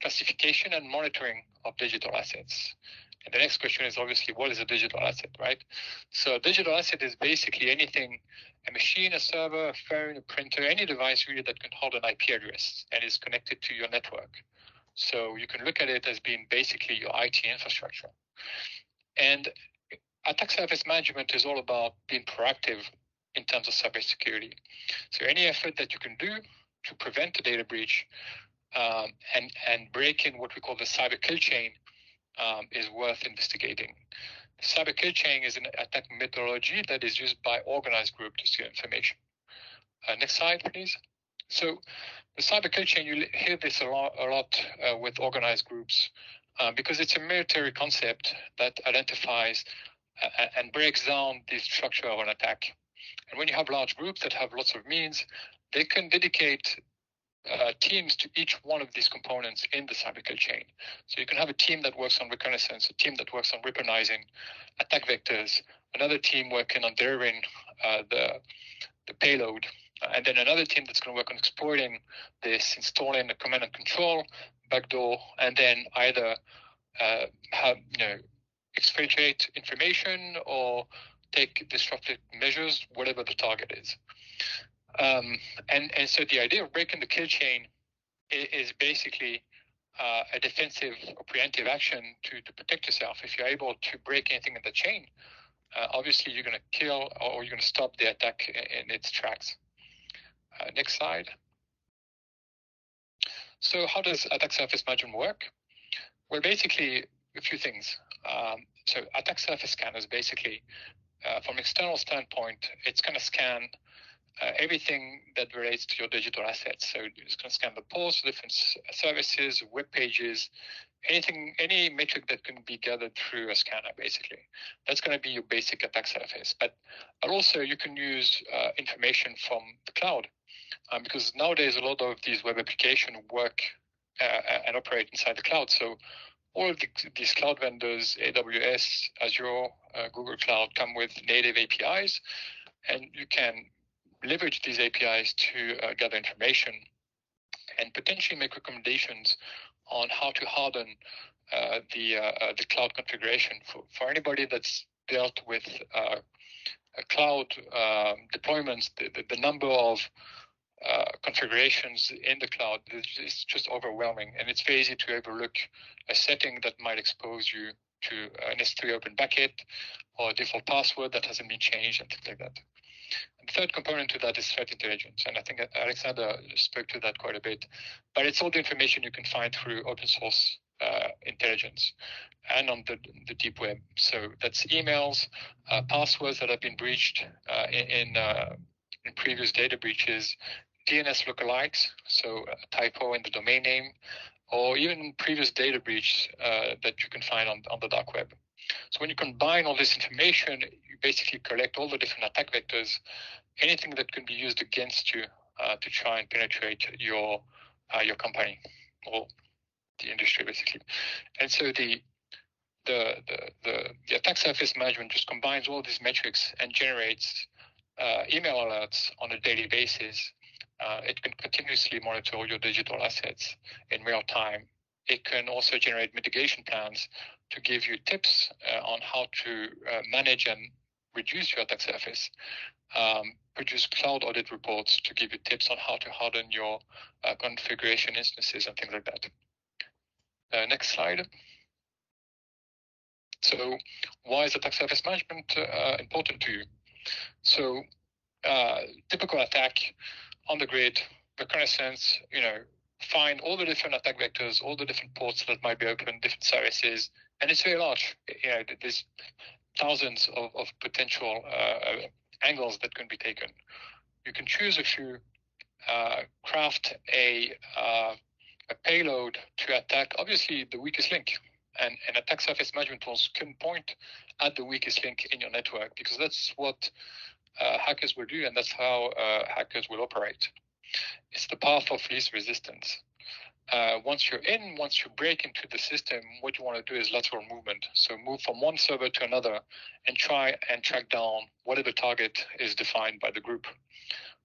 classification, and monitoring of digital assets. And the next question is obviously, what is a digital asset, right? So a digital asset is basically anything, a machine, a server, a phone, a printer, any device really that can hold an IP address and is connected to your network. So you can look at it as being basically your IT infrastructure. And attack surface management is all about being proactive in terms of cybersecurity. So any effort that you can do to prevent a data breach and break in what we call the cyber kill chain is worth investigating. The cyber kill chain is an attack methodology that is used by organized group to steal information. Next slide, please. So the cyber kill chain, you hear this a lot with organized groups because it's a military concept that identifies and breaks down the structure of an attack. And when you have large groups that have lots of means, they can dedicate teams to each one of these components in the cyber kill chain. So you can have a team that works on reconnaissance, a team that works on weaponizing attack vectors, another team working on delivering the payload, and then another team that's going to work on exploiting this, installing a command and control backdoor, and then either exfiltrate information or take disruptive measures, whatever the target is. And so the idea of breaking the kill chain is basically a defensive or preemptive action to protect yourself. If you're able to break anything in the chain, obviously you're going to kill or you're going to stop the attack in its tracks. Next slide. So how does attack surface management work? Well, basically a few things. So attack surface scanners, basically, from an external standpoint, it's going to scan everything that relates to your digital assets. So it's going to scan the ports, different services, web pages, anything, any metric that can be gathered through a scanner, basically. That's going to be your basic attack surface. But also you can use information from the cloud, because nowadays a lot of these web applications work and operate inside the cloud. So all of these cloud vendors, AWS, Azure, Google Cloud, come with native APIs, and you can leverage these APIs to gather information and potentially make recommendations on how to harden the cloud configuration. For anybody that's dealt with cloud deployments, the number of configurations in the cloud is just overwhelming, and it's very easy to overlook a setting that might expose you to an S3 open bucket or a default password that hasn't been changed and things like that. And the third component to that is threat intelligence, and I think Alexander spoke to that quite a bit, but it's all the information you can find through open source intelligence and on the deep web. So that's emails, passwords that have been breached in previous data breaches, DNS lookalikes, so a typo in the domain name, or even previous data breach that you can find on the dark web. So when you combine all this information, you basically collect all the different attack vectors, anything that can be used against you to try and penetrate your company or the industry, basically. And so the attack surface management just combines all these metrics and generates email alerts on a daily basis. It can continuously monitor all your digital assets in real time. It can also generate mitigation plans to give you tips on how to manage and reduce your attack surface, produce cloud audit reports to give you tips on how to harden your configuration instances and things like that. Next slide. So why is attack surface management important to you? So typical attack on the grid, reconnaissance, find all the different attack vectors, all the different ports that might be open, different services, and it's very large. There's thousands of potential angles that can be taken. You can choose a few, craft a payload to attack, obviously, the weakest link. And attack surface management tools can point at the weakest link in your network, because that's what hackers will do, and that's how hackers will operate. It's the path of least resistance. Once you break into the system, what you want to do is lateral movement. So move from one server to another and try and track down whatever target is defined by the group.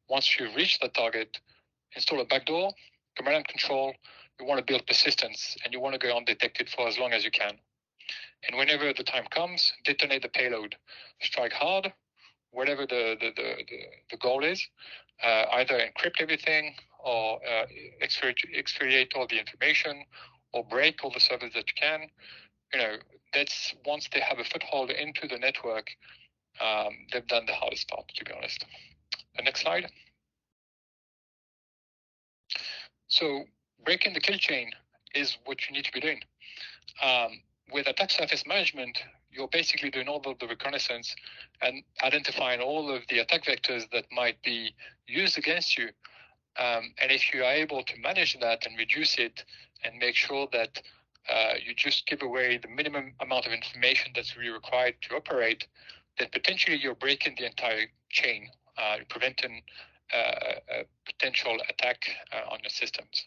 Once you reach the target, install a backdoor, command and control. You want to build persistence, and you want to go undetected for as long as you can. And whenever the time comes, detonate the payload. Strike hard, whatever the goal is, either encrypt everything or exfoliate all the information or break all the servers that you can. That's once they have a foothold into the network, they've done the hardest part, to be honest. The next slide. So breaking the kill chain is what you need to be doing. With attack surface management, you're basically doing all of the reconnaissance and identifying all of the attack vectors that might be used against you. And if you are able to manage that and reduce it and make sure that you just give away the minimum amount of information that's really required to operate, then potentially you're breaking the entire chain, preventing a potential attack on your systems.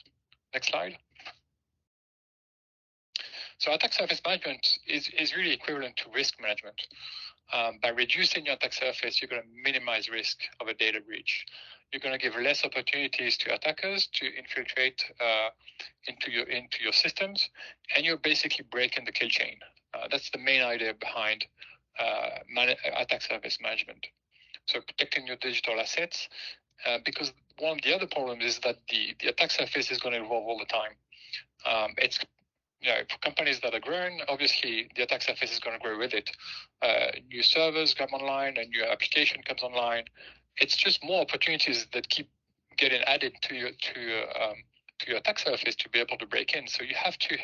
Next slide. So attack surface management is really equivalent to risk management. By reducing your attack surface, you're going to minimize risk of a data breach. You're going to give less opportunities to attackers to infiltrate into your systems, and you're basically breaking the kill chain. That's the main idea behind attack surface management. So protecting your digital assets, because one of the other problems is that the attack surface is going to evolve all the time. It's for companies that are growing, obviously the attack surface is going to grow with it. New servers come online, a new application comes online. It's just more opportunities that keep getting added to your attack surface to be able to break in. So you have to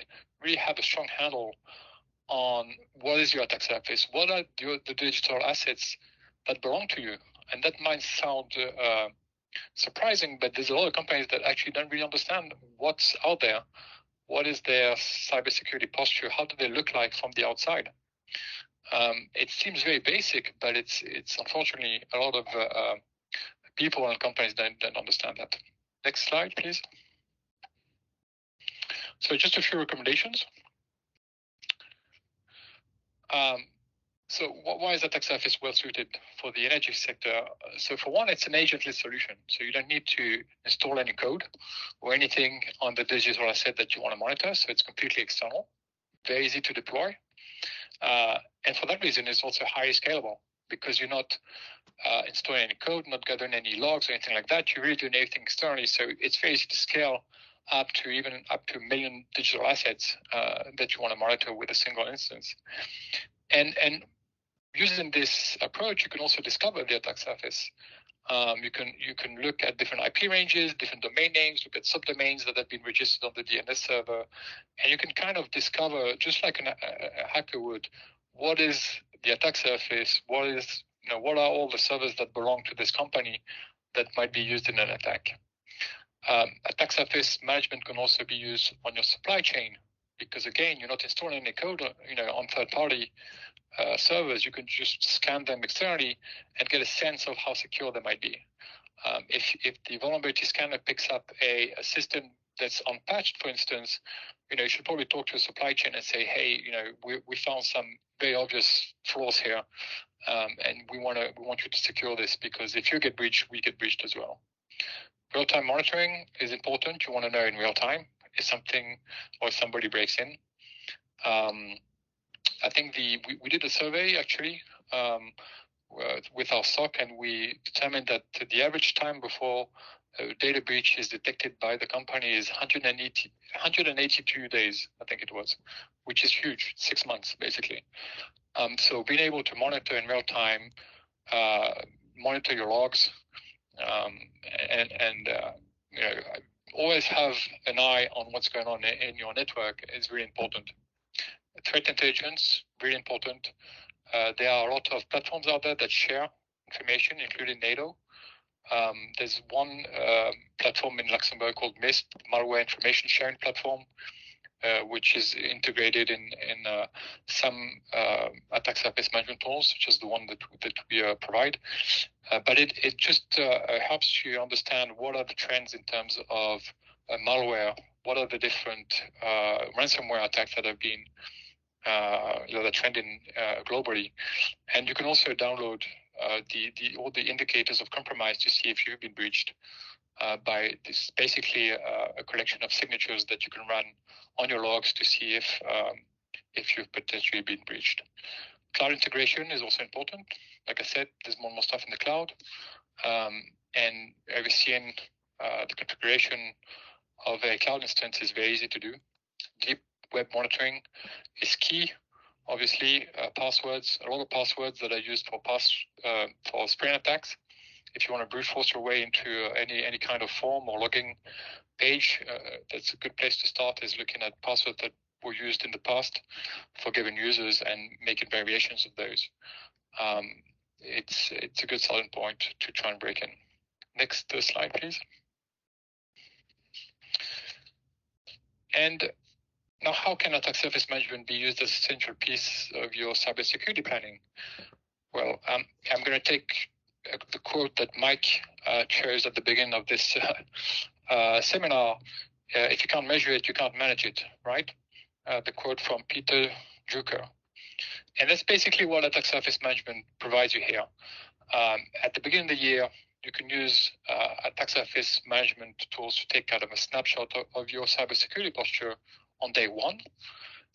really have a strong handle on what is your attack surface, what are the digital assets that belong to you. And that might sound surprising, but there's a lot of companies that actually don't really understand what's out there. What is their cybersecurity posture? How do they look like from the outside? It seems very basic, but it's unfortunately a lot of people and companies don't understand that. Next slide, please. So just a few recommendations. So why is attack surface well suited for the energy sector? So for one, it's an agentless solution. So you don't need to install any code or anything on the digital asset that you want to monitor. So it's completely external, very easy to deploy. And for that reason, it's also highly scalable because you're not installing any code, not gathering any logs or anything like that. You're really doing everything externally. So it's very easy to scale up to 1 million digital assets that you want to monitor with a single instance. And using this approach, you can also discover the attack surface. You can look at different IP ranges, different domain names, look at subdomains that have been registered on the DNS server, and you can kind of discover, just like a hacker would, what is the attack surface, what are all the servers that belong to this company that might be used in an attack. Attack surface management can also be used on your supply chain, because again, you're not installing any code, on third-party servers. You can just scan them externally and get a sense of how secure they might be. If the vulnerability scanner picks up a system that's unpatched, for instance, you should probably talk to a supply chain and say, hey, we found some very obvious flaws here, and we want you to secure this, because if you get breached, we get breached as well. Real-time monitoring is important. You want to know in real time if something or if somebody breaks in. I think we did a survey actually with our SOC, and we determined that the average time before a data breach is detected by the company is 182 days, I think it was, which is huge, 6 months basically. So being able to monitor in real time, monitor your logs, and always have an eye on what's going on in your network is really important. Threat intelligence, really important. There are a lot of platforms out there that share information, including NATO. There's one platform in Luxembourg called MIST, Malware Information Sharing Platform, which is integrated in some attack surface management tools, such as the one that we provide. But it just helps you understand what are the trends in terms of malware, what are the different ransomware attacks that have been that trending globally, and you can also download all the indicators of compromise to see if you've been breached by this. Basically, a collection of signatures that you can run on your logs to see if you've potentially been breached. Cloud integration is also important. Like I said, there's more and more stuff in the cloud, and overseeing the configuration of a cloud instance is very easy to do. Deep web monitoring is key. Obviously, passwords, a lot of passwords that are used for spring attacks. If you want to brute force your way into any kind of form or logging page, that's a good place to start, is looking at passwords that were used in the past for given users and making variations of those. It's a good starting point to try and break in. Next slide, please. And now, how can attack surface management be used as a central piece of your cybersecurity planning? Well, I'm going to take the quote that Maik chose at the beginning of this seminar. If you can't measure it, you can't manage it, right? The quote from Peter Drucker. And that's basically what attack surface management provides you here. At the beginning of the year, you can use attack surface management tools to take kind of a snapshot of your cybersecurity posture on day one.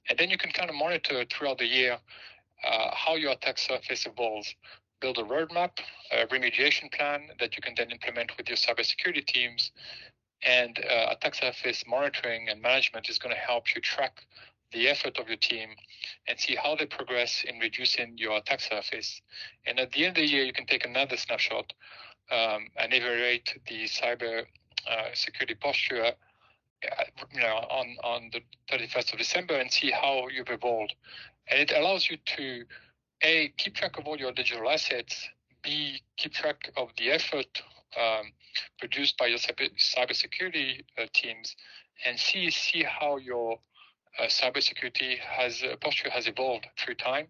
And then you can kind of monitor throughout the year how your attack surface evolves. Build a roadmap, a remediation plan that you can then implement with your cybersecurity teams. And attack surface monitoring and management is going to help you track the effort of your team and see how they progress in reducing your attack surface. And at the end of the year, you can take another snapshot and evaluate the cyber security posture on the 31st of December and see how you've evolved. And it allows you to, A, keep track of all your digital assets, B, keep track of the effort produced by your cybersecurity teams, and C, see how your cybersecurity posture has evolved through time,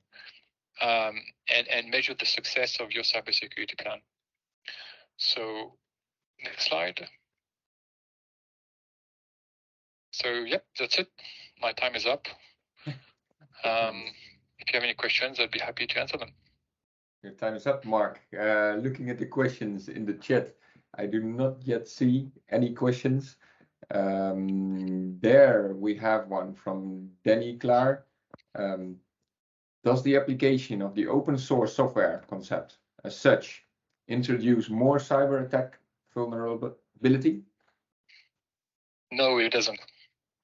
and measure the success of your cybersecurity plan. So, next slide. So, yep, that's it. My time is up. If you have any questions, I'd be happy to answer them. Your time is up, Marc. Looking at the questions in the chat, I do not yet see any questions. There we have one from Danny Klaar. Does the application of the open source software concept as such introduce more cyber attack vulnerability? No, it doesn't.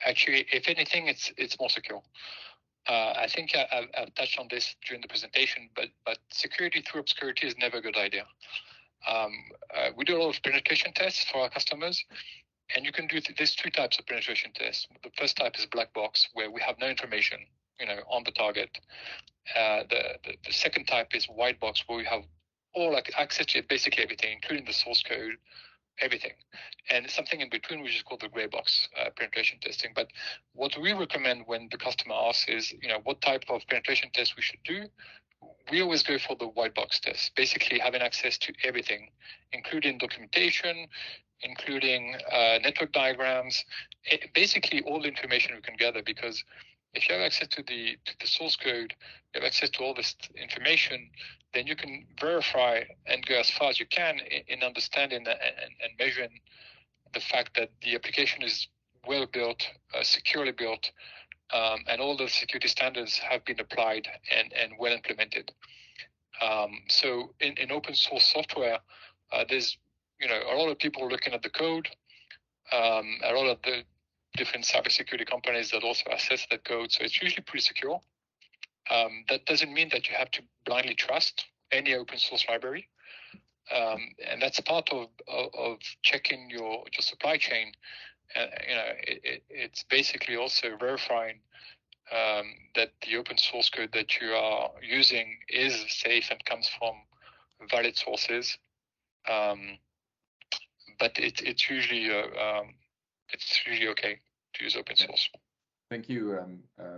Actually, if anything, it's more secure. I think I've touched on this during the presentation, but security through obscurity is never a good idea. We do a lot of penetration tests for our customers, and you can do there's two types of penetration tests. The first type is black box, where we have no information, on the target. The second type is white box, where we have all access to basically everything, including the source code, everything, and something in between, which is called the gray box penetration testing. But what we recommend when the customer asks is, what type of penetration test we should do, we always go for the white box test, basically having access to everything, including documentation, including network diagrams, basically all the information we can gather. Because if you have access to the source code, you have access to all this information, then you can verify and go as far as you can in understanding and measuring the fact that the application is well built, securely built, and all the security standards have been applied and well implemented. So in open source software, there's a lot of people looking at the code, a lot of the different cybersecurity companies that also assess that code. So it's usually pretty secure. That doesn't mean that you have to blindly trust any open source library. And that's part of checking your supply chain. It's basically also verifying that the open source code that you are using is safe and comes from valid sources. But it's usually okay to use open source. Thank you,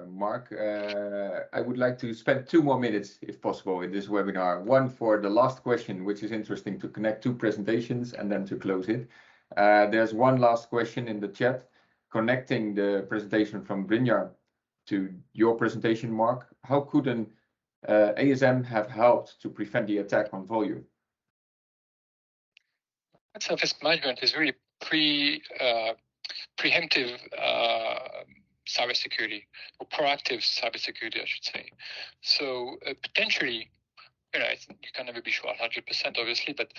Marc. I would like to spend 2 more minutes, if possible, in this webinar. One for the last question, which is interesting to connect 2 presentations, and then to close it. There's one last question in the chat, connecting the presentation from Brynjar to your presentation, Marc. How could an ASM have helped to prevent the attack on Voegele? Surface management is really preemptive cybersecurity, or proactive cybersecurity, I should say. So potentially, you can never be sure 100%, obviously, but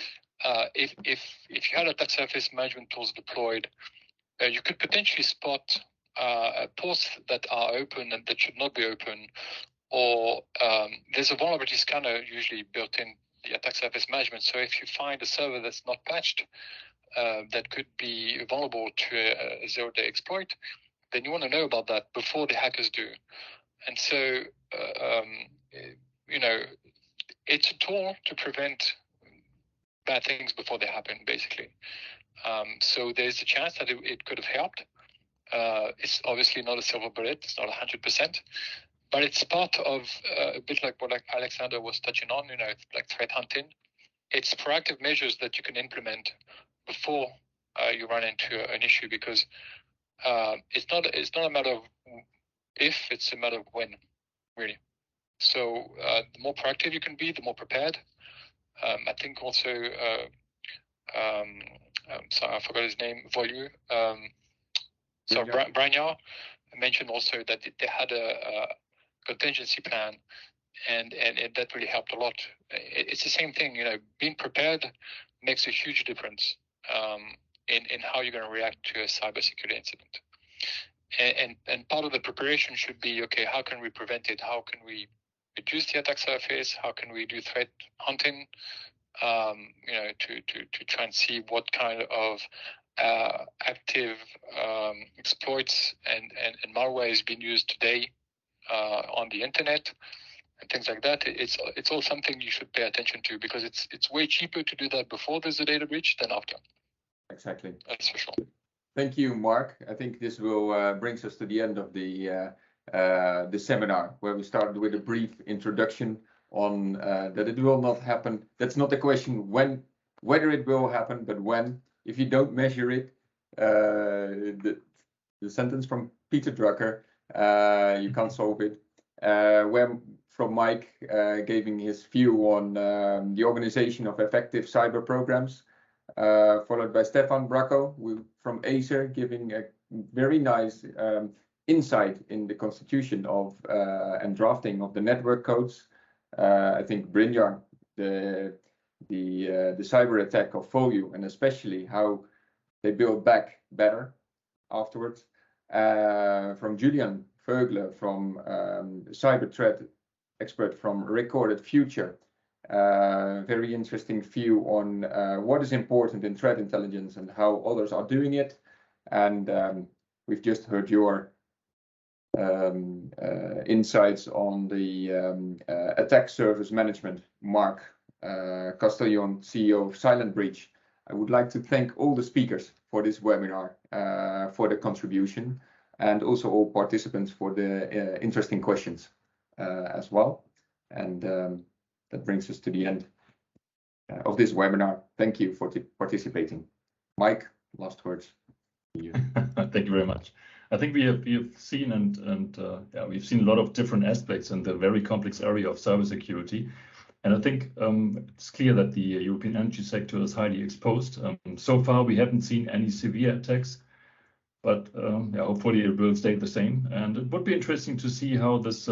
if you had attack surface management tools deployed, you could potentially spot ports that are open and that should not be open, or there's a vulnerability scanner usually built in the attack surface management. So if you find a server that's not patched, that could be vulnerable to a zero-day exploit, then you want to know about that before the hackers do. And so, it's a tool to prevent bad things before they happen, basically. So there's a chance that it could have helped. It's obviously not a silver bullet. It's not 100%. But it's part of a bit like what Alexander was touching on, like threat hunting. It's proactive measures that you can implement before you run into an issue, because it's not a matter of if, it's a matter of when, really. So the more proactive you can be, the more prepared. I think also, sorry, I forgot his name, Voegele. So Brynjar mentioned also that they had a contingency plan, and that really helped a lot. It's the same thing, being prepared makes a huge difference in how you're going to react to a cybersecurity incident. And part of the preparation should be, okay, how can we prevent it? How can we reduce the attack surface? How can we do threat hunting? To try and see what kind of active exploits and malware is being used today on the internet and things like that. It's all something you should pay attention to, because it's way cheaper to do that before there's a data breach than after. Exactly. That's for sure. Thank you, Marc. I think this will brings us to the end of the seminar, where we started with a brief introduction on that it will not happen. That's not the question whether it will happen, but when. If you don't measure it, the sentence from Peter Drucker, you can't solve it. Where from Maik giving his view on the organization of effective cyber programs, followed by Stefan Bracco from Acer giving a very nice insight in the constitution of and drafting of the network codes. I think Brynjar, the cyber attack of Voegele, and especially how they build back better afterwards. From Julian, Voegele, from cyber threat expert from Recorded Future. Very interesting view on what is important in threat intelligence and how others are doing it. And we've just heard your insights on the attack surface management, Marc Castejon, CEO of Silent Breach. I would like to thank all the speakers for this webinar, for the contribution, and also all participants for the interesting questions as well. And that brings us to the end of this webinar. Thank you for participating. Maik, last words. Thank you very much. I think we have seen we've seen a lot of different aspects in the very complex area of cybersecurity. And I think it's clear that the European energy sector is highly exposed. So far, we haven't seen any severe attacks, but hopefully it will stay the same. And it would be interesting to see how this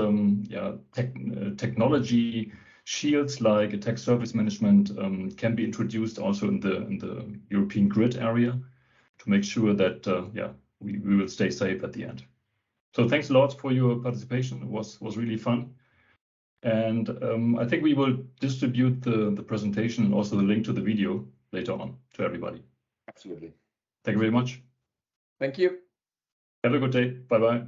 technology shields like attack surface management can be introduced also in the European grid area to make sure that we will stay safe at the end. So thanks a lot for your participation. It was really fun. And I think we will distribute the presentation and also the link to the video later on to everybody. Absolutely. Thank you very much. Thank you. Have a good day. Bye-bye.